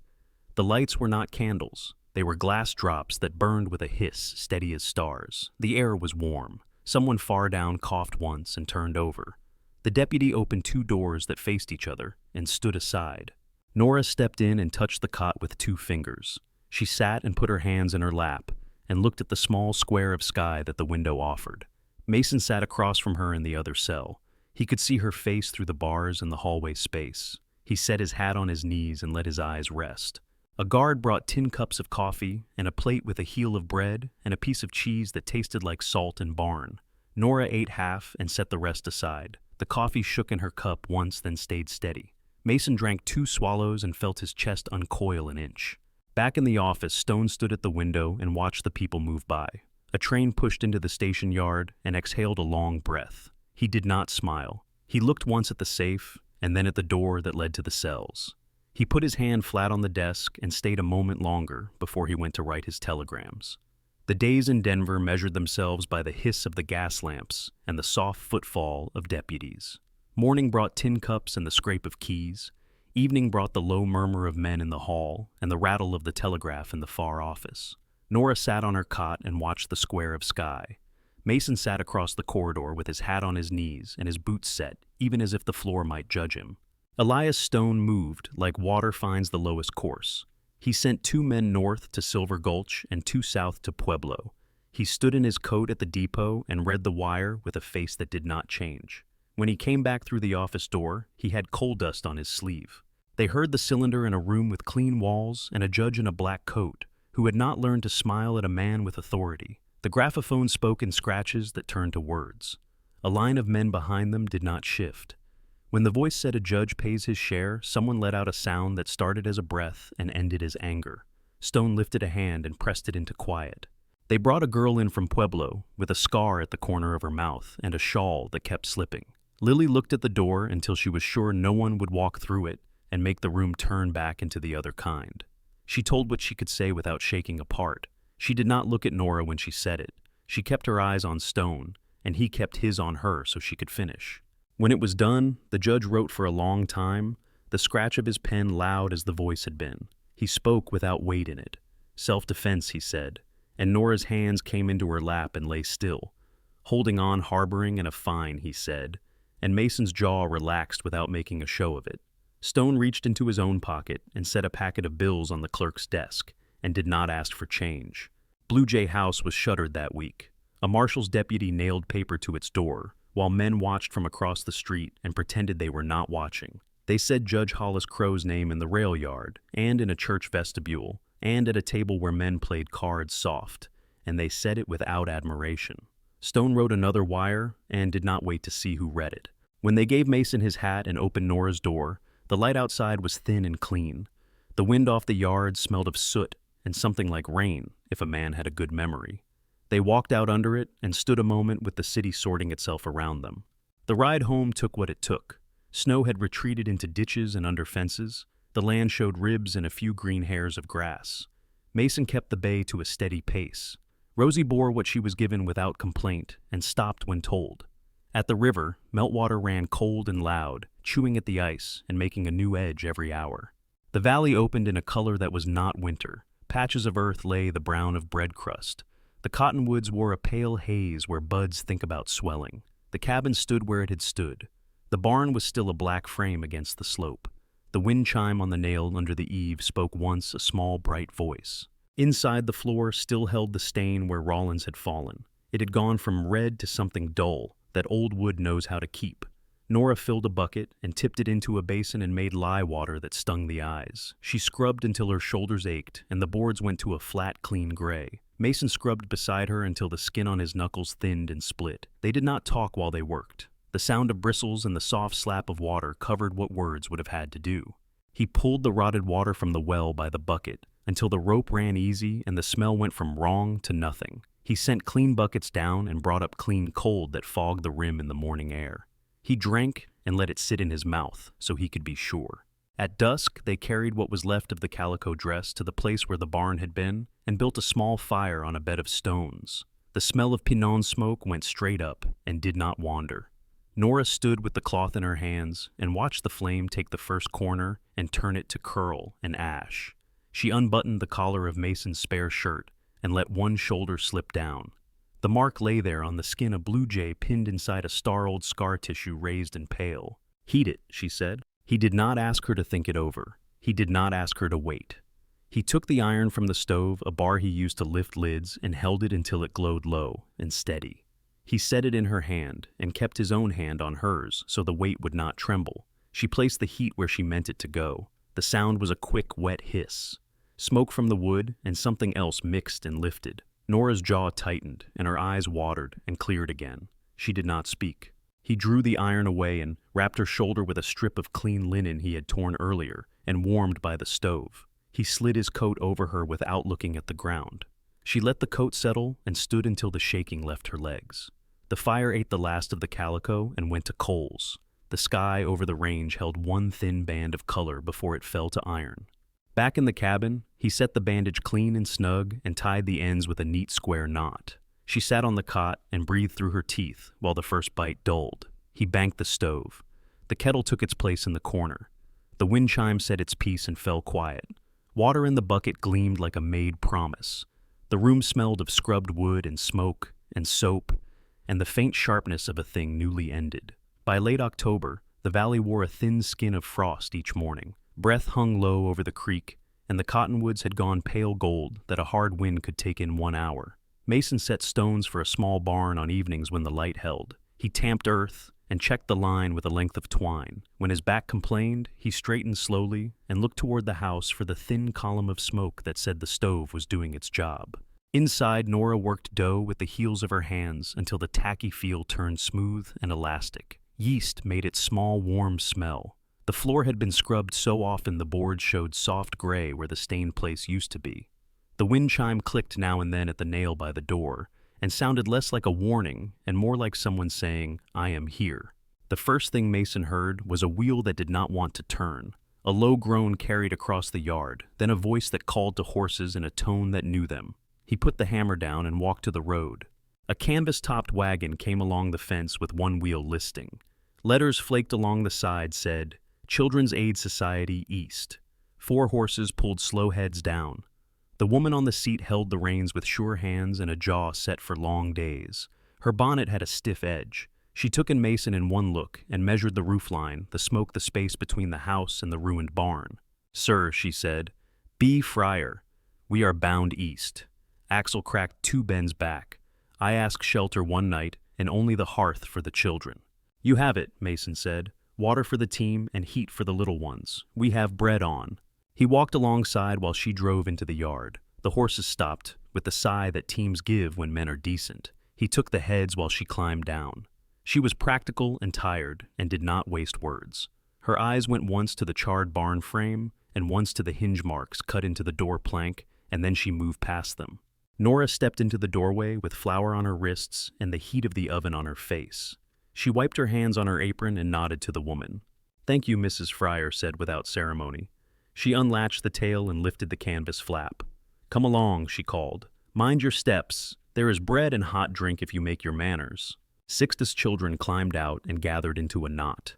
A: The lights were not candles. They were glass drops that burned with a hiss steady as stars. The air was warm. Someone far down coughed once and turned over. The deputy opened 2 doors that faced each other and stood aside. Nora stepped in and touched the cot with 2 fingers. She sat and put her hands in her lap and looked at the small square of sky that the window offered. Mason sat across from her in the other cell. He could see her face through the bars in the hallway space. He set his hat on his knees and let his eyes rest. A guard brought tin cups of coffee and a plate with a heel of bread and a piece of cheese that tasted like salt and barn. Nora ate half and set the rest aside. The coffee shook in her cup once, then stayed steady. Mason drank 2 swallows and felt his chest uncoil an inch. Back in the office, Stone stood at the window and watched the people move by. A train pushed into the station yard and exhaled a long breath. He did not smile. He looked once at the safe and then at the door that led to the cells. He put his hand flat on the desk and stayed a moment longer before he went to write his telegrams. The days in Denver measured themselves by the hiss of the gas lamps and the soft footfall of deputies. Morning brought tin cups and the scrape of keys. Evening brought the low murmur of men in the hall and the rattle of the telegraph in the far office. Nora sat on her cot and watched the square of sky. Mason sat across the corridor with his hat on his knees and his boots set, even as if the floor might judge him. Elias Stone moved like water finds the lowest course. He sent 2 men north to Silver Gulch and 2 south to Pueblo. He stood in his coat at the depot and read the wire with a face that did not change. When he came back through the office door, he had coal dust on his sleeve. They heard the cylinder in a room with clean walls and a judge in a black coat who had not learned to smile at a man with authority. The graphophone spoke in scratches that turned to words. A line of men behind them did not shift. When the voice said a judge pays his share, someone let out a sound that started as a breath and ended as anger. Stone lifted a hand and pressed it into quiet. They brought a girl in from Pueblo with a scar at the corner of her mouth and a shawl that kept slipping. Lily looked at the door until she was sure no one would walk through it and make the room turn back into the other kind. She told what she could say without shaking apart. She did not look at Nora when she said it. She kept her eyes on Stone, and he kept his on her so she could finish. When it was done, the judge wrote for a long time, the scratch of his pen loud as the voice had been. He spoke without weight in it. "Self-defense," he said, and Nora's hands came into her lap and lay still. "Holding on, harboring, and a fine," he said, and Mason's jaw relaxed without making a show of it. Stone reached into his own pocket and set a packet of bills on the clerk's desk and did not ask for change. Blue Jay House was shuttered that week. A marshal's deputy nailed paper to its door, while men watched from across the street and pretended they were not watching. They said Judge Hollis Crow's name in the rail yard, and in a church vestibule, and at a table where men played cards soft, and they said it without admiration. Stone wrote another wire and did not wait to see who read it. When they gave Mason his hat and opened Nora's door, the light outside was thin and clean. The wind off the yard smelled of soot and something like rain, if a man had a good memory. They walked out under it and stood a moment with the city sorting itself around them. The ride home took what it took. Snow had retreated into ditches and under fences. The land showed ribs and a few green hairs of grass. Mason kept the bay to a steady pace. Rosie bore what she was given without complaint and stopped when told. At the river, meltwater ran cold and loud, chewing at the ice and making a new edge every hour. The valley opened in a color that was not winter. Patches of earth lay the brown of bread crust. The cottonwoods wore a pale haze where buds think about swelling. The cabin stood where it had stood. The barn was still a black frame against the slope. The wind chime on the nail under the eave spoke once a small, bright voice. Inside, the floor still held the stain where Rollins had fallen. It had gone from red to something dull that old wood knows how to keep. Nora filled a bucket and tipped it into a basin and made lye water that stung the eyes. She scrubbed until her shoulders ached and the boards went to a flat, clean gray. Mason scrubbed beside her until the skin on his knuckles thinned and split. They did not talk while they worked. The sound of bristles and the soft slap of water covered what words would have had to do. He pulled the rotted water from the well by the bucket until the rope ran easy and the smell went from wrong to nothing. He sent clean buckets down and brought up clean cold that fogged the rim in the morning air. He drank and let it sit in his mouth so he could be sure. At dusk, they carried what was left of the calico dress to the place where the barn had been and built a small fire on a bed of stones. The smell of pinon smoke went straight up and did not wander. Nora stood with the cloth in her hands and watched the flame take the first corner and turn it to curl and ash. She unbuttoned the collar of Mason's spare shirt and let one shoulder slip down. The mark lay there on the skin of blue jay pinned inside a star-old scar tissue raised and pale. "Heat it," she said. He did not ask her to think it over. He did not ask her to wait. He took the iron from the stove, a bar he used to lift lids, and held it until it glowed low and steady. He set it in her hand and kept his own hand on hers so the weight would not tremble. She placed the heat where she meant it to go. The sound was a quick, wet hiss. Smoke from the wood and something else mixed and lifted. Nora's jaw tightened and her eyes watered and cleared again. She did not speak. He drew the iron away and wrapped her shoulder with a strip of clean linen he had torn earlier and warmed by the stove. He slid his coat over her without looking at the ground. She let the coat settle and stood until the shaking left her legs. The fire ate the last of the calico and went to coals. The sky over the range held one thin band of color before it fell to iron. Back in the cabin, he set the bandage clean and snug and tied the ends with a neat square knot. She sat on the cot and breathed through her teeth while the first bite dulled. He banked the stove. The kettle took its place in the corner. The wind chime said its piece and fell quiet. Water in the bucket gleamed like a made promise. The room smelled of scrubbed wood and smoke and soap and the faint sharpness of a thing newly ended. By late October, the valley wore a thin skin of frost each morning. Breath hung low over the creek, and the cottonwoods had gone pale gold that a hard wind could take in 1 hour. Mason set stones for a small barn on evenings when the light held. He tamped earth and checked the line with a length of twine. When his back complained, he straightened slowly and looked toward the house for the thin column of smoke that said the stove was doing its job. Inside, Nora worked dough with the heels of her hands until the tacky feel turned smooth and elastic. Yeast made its small, warm smell. The floor had been scrubbed so often the boards showed soft gray where the stained place used to be. The wind chime clicked now and then at the nail by the door, and sounded less like a warning and more like someone saying, "I am here." The first thing Mason heard was a wheel that did not want to turn. A low groan carried across the yard, then a voice that called to horses in a tone that knew them. He put the hammer down and walked to the road. A canvas-topped wagon came along the fence with one wheel listing. Letters flaked along the side said, "Children's Aid Society East." 4 horses pulled slow heads down. The woman on the seat held the reins with sure hands and a jaw set for long days. Her bonnet had a stiff edge. She took in Mason in one look and measured the roofline, the smoke, the space between the house and the ruined barn. "Sir," she said, "B. Fryer. We are bound east." Axel cracked 2 bends back. "I ask shelter one night and only the hearth for the children." "You have it," Mason said. "Water for the team and heat for the little ones. We have bread on." He walked alongside while she drove into the yard. The horses stopped, with the sigh that teams give when men are decent. He took the heads while she climbed down. She was practical and tired and did not waste words. Her eyes went once to the charred barn frame and once to the hinge marks cut into the door plank, and then she moved past them. Nora stepped into the doorway with flour on her wrists and the heat of the oven on her face. She wiped her hands on her apron and nodded to the woman. "Thank you," Mrs. Fryer said without ceremony. She unlatched the tail and lifted the canvas flap. "Come along," she called. "Mind your steps. There is bread and hot drink if you make your manners." Sixtus children climbed out and gathered into a knot.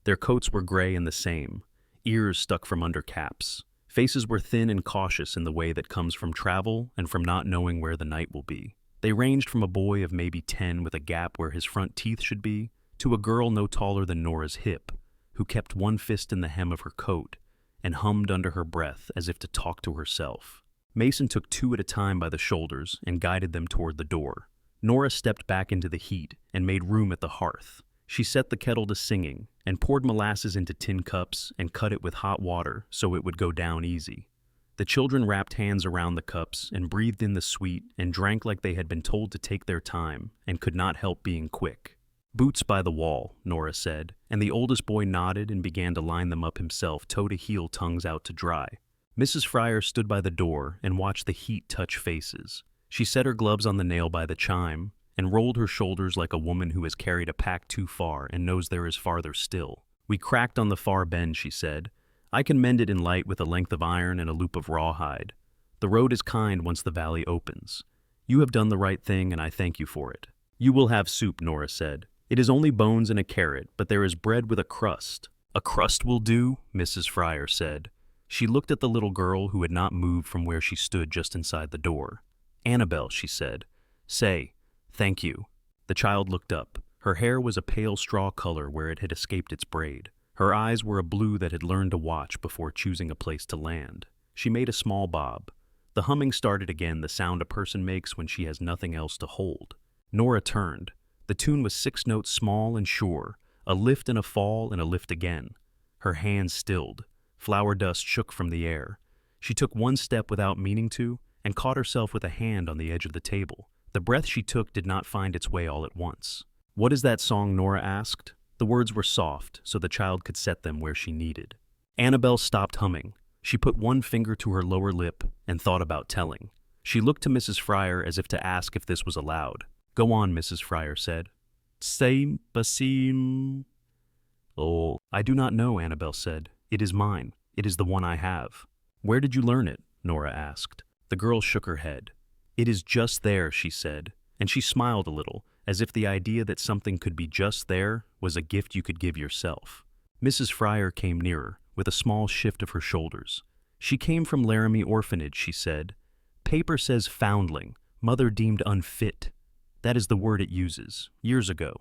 A: Their coats were gray and the same, ears stuck from under caps. Faces were thin and cautious in the way that comes from travel and from not knowing where the night will be. They ranged from a boy of maybe 10 with a gap where his front teeth should be, to a girl no taller than Nora's hip, who kept one fist in the hem of her coat and hummed under her breath as if to talk to herself. Mason took 2 at a time by the shoulders and guided them toward the door. Nora stepped back into the heat and made room at the hearth. She set the kettle to singing and poured molasses into tin cups and cut it with hot water so it would go down easy. The children wrapped hands around the cups and breathed in the sweet and drank like they had been told to take their time and could not help being quick. "Boots by the wall," Nora said, and the oldest boy nodded and began to line them up himself, toe to heel, tongues out to dry. Mrs. Fryer stood by the door and watched the heat touch faces. She set her gloves on the nail by the chime and rolled her shoulders like a woman who has carried a pack too far and knows there is farther still. "We cracked on the far bend," she said. I can mend it in light with a length of iron and a loop of rawhide. The road is kind once the valley opens. You have done the right thing, and I thank you for it. You will have soup, Nora said. It is only bones and a carrot, but there is bread with a crust. A crust will do, Mrs. Fryer said. She looked at the little girl who had not moved from where she stood just inside the door. Annabelle, she said. Say, thank you. The child looked up. Her hair was a pale straw color where it had escaped its braid. Her eyes were a blue that had learned to watch before choosing a place to land. She made a small bob. The humming started again, the sound a person makes when she has nothing else to hold. Nora turned. The tune was 6 notes small and sure, a lift and a fall and a lift again. Her hands stilled. Flour dust shook from the air. She took one step without meaning to and caught herself with a hand on the edge of the table. The breath she took did not find its way all at once. What is that song? Nora asked. The words were soft, so the child could set them where she needed. Annabelle stopped humming. She put one finger to her lower lip and thought about telling. She looked to Mrs. Fryer as if to ask if this was allowed. Go on, Mrs. Fryer said. Say, basim. Oh, I do not know, Annabelle said. It is mine. It is the one I have. Where did you learn it? Nora asked. The girl shook her head. It is just there, she said, and she smiled a little, as if the idea that something could be just there was a gift you could give yourself. Mrs. Fryer came nearer, with a small shift of her shoulders. She came from Laramie Orphanage, she said. Paper says foundling, mother deemed unfit. That is the word it uses, years ago.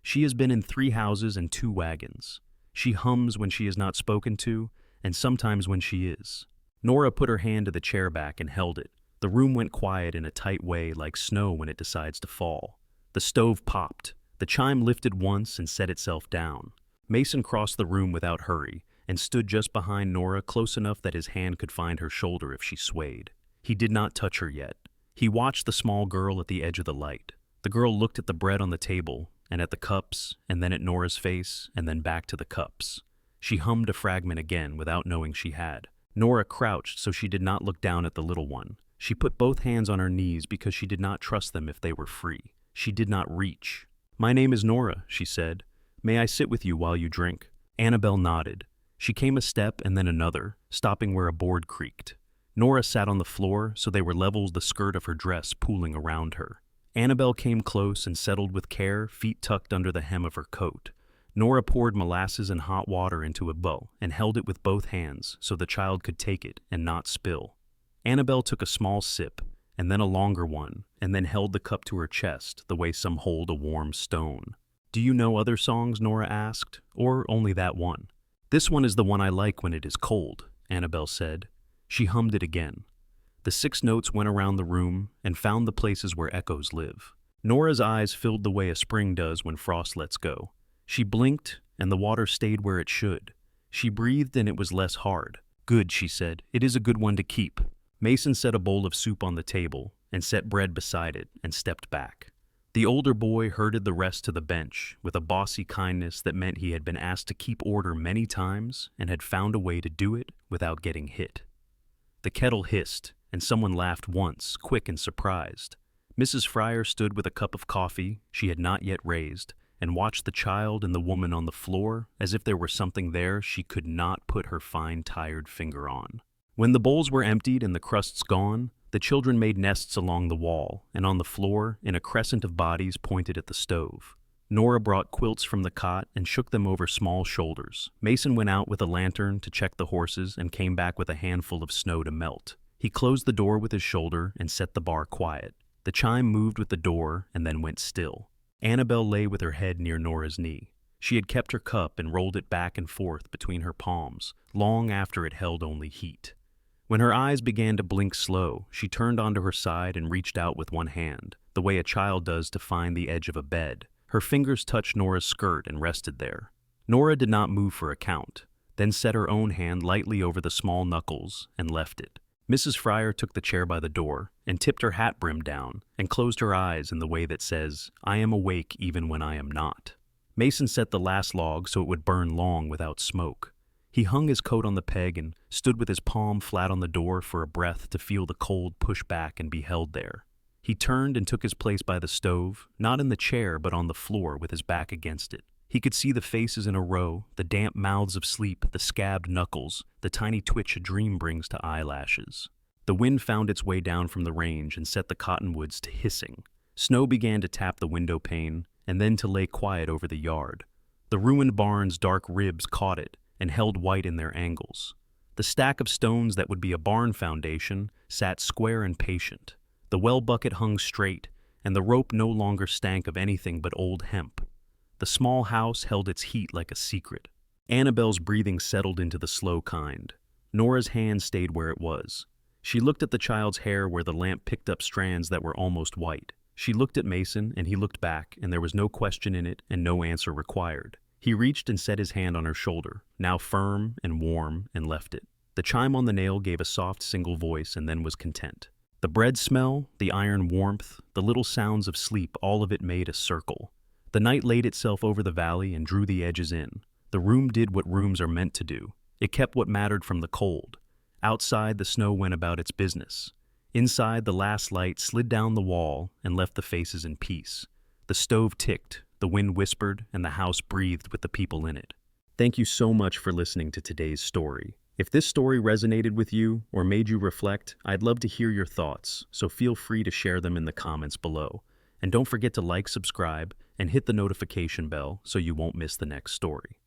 A: She has been in 3 houses and 2 wagons. She hums when she is not spoken to, and sometimes when she is. Nora put her hand to the chair back and held it. The room went quiet in a tight way, like snow when it decides to fall. The stove popped. The chime lifted once and set itself down. Mason crossed the room without hurry and stood just behind Nora, close enough that his hand could find her shoulder if she swayed. He did not touch her yet. He watched the small girl at the edge of the light. The girl looked at the bread on the table, and at the cups, and then at Nora's face, and then back to the cups. She hummed a fragment again without knowing she had. Nora crouched so she did not look down at the little one. She put both hands on her knees because she did not trust them if they were free. She did not reach. My name is Nora, she said. May I sit with you while you drink? Annabelle nodded. She came a step and then another, stopping where a board creaked. Nora sat on the floor so they were level, the skirt of her dress pooling around her. Annabelle came close and settled with care, feet tucked under the hem of her coat. Nora poured molasses and hot water into a bowl and held it with both hands so the child could take it and not spill. Annabelle took a small sip, and then a longer one, and then held the cup to her chest the way some hold a warm stone. Do you know other songs? Nora asked, or only that one? This one is the one I like when it is cold, Annabelle said. She hummed it again. The 6 notes went around the room and found the places where echoes live. Nora's eyes filled the way a spring does when frost lets go. She blinked, and the water stayed where it should. She breathed, and it was less hard. Good, she said. It is a good one to keep. Mason set a bowl of soup on the table and set bread beside it and stepped back. The older boy herded the rest to the bench with a bossy kindness that meant he had been asked to keep order many times and had found a way to do it without getting hit. The kettle hissed, and someone laughed once, quick and surprised. Mrs. Fryer stood with a cup of coffee she had not yet raised and watched the child and the woman on the floor as if there were something there she could not put her fine, tired finger on. When the bowls were emptied and the crusts gone, the children made nests along the wall and on the floor in a crescent of bodies pointed at the stove. Nora brought quilts from the cot and shook them over small shoulders. Mason went out with a lantern to check the horses and came back with a handful of snow to melt. He closed the door with his shoulder and set the bar quiet. The chime moved with the door and then went still. Annabelle lay with her head near Nora's knee. She had kept her cup and rolled it back and forth between her palms, long after it held only heat. When her eyes began to blink slow, she turned onto her side and reached out with one hand, the way a child does to find the edge of a bed. Her fingers touched Nora's skirt and rested there. Nora did not move for a count, then set her own hand lightly over the small knuckles and left it. Mrs. Fryer took the chair by the door and tipped her hat brim down and closed her eyes in the way that says, I am awake even when I am not. Mason set the last log so it would burn long without smoke. He hung his coat on the peg and stood with his palm flat on the door for a breath to feel the cold push back and be held there. He turned and took his place by the stove, not in the chair but on the floor with his back against it. He could see the faces in a row, the damp mouths of sleep, the scabbed knuckles, the tiny twitch a dream brings to eyelashes. The wind found its way down from the range and set the cottonwoods to hissing. Snow began to tap the window pane, and then to lay quiet over the yard. The ruined barn's dark ribs caught it and held white in their angles. The stack of stones that would be a barn foundation sat square and patient. The well bucket hung straight, and the rope no longer stank of anything but old hemp. The small house held its heat like a secret. Annabelle's breathing settled into the slow kind. Nora's hand stayed where it was. She looked at the child's hair where the lamp picked up strands that were almost white. She looked at Mason, and he looked back, and there was no question in it and no answer required. He reached and set his hand on her shoulder, now firm and warm, and left it. The chime on the nail gave a soft single voice and then was content. The bread smell, the iron warmth, the little sounds of sleep, all of it made a circle. The night laid itself over the valley and drew the edges in. The room did what rooms are meant to do. It kept what mattered from the cold. Outside, the snow went about its business. Inside, the last light slid down the wall and left the faces in peace. The stove ticked, the wind whispered, and the house breathed with the people in it. Thank you so much for listening to today's story. If this story resonated with you or made you reflect, I'd love to hear your thoughts, so feel free to share them in the comments below. And don't forget to like, subscribe, and hit the notification bell so you won't miss the next story.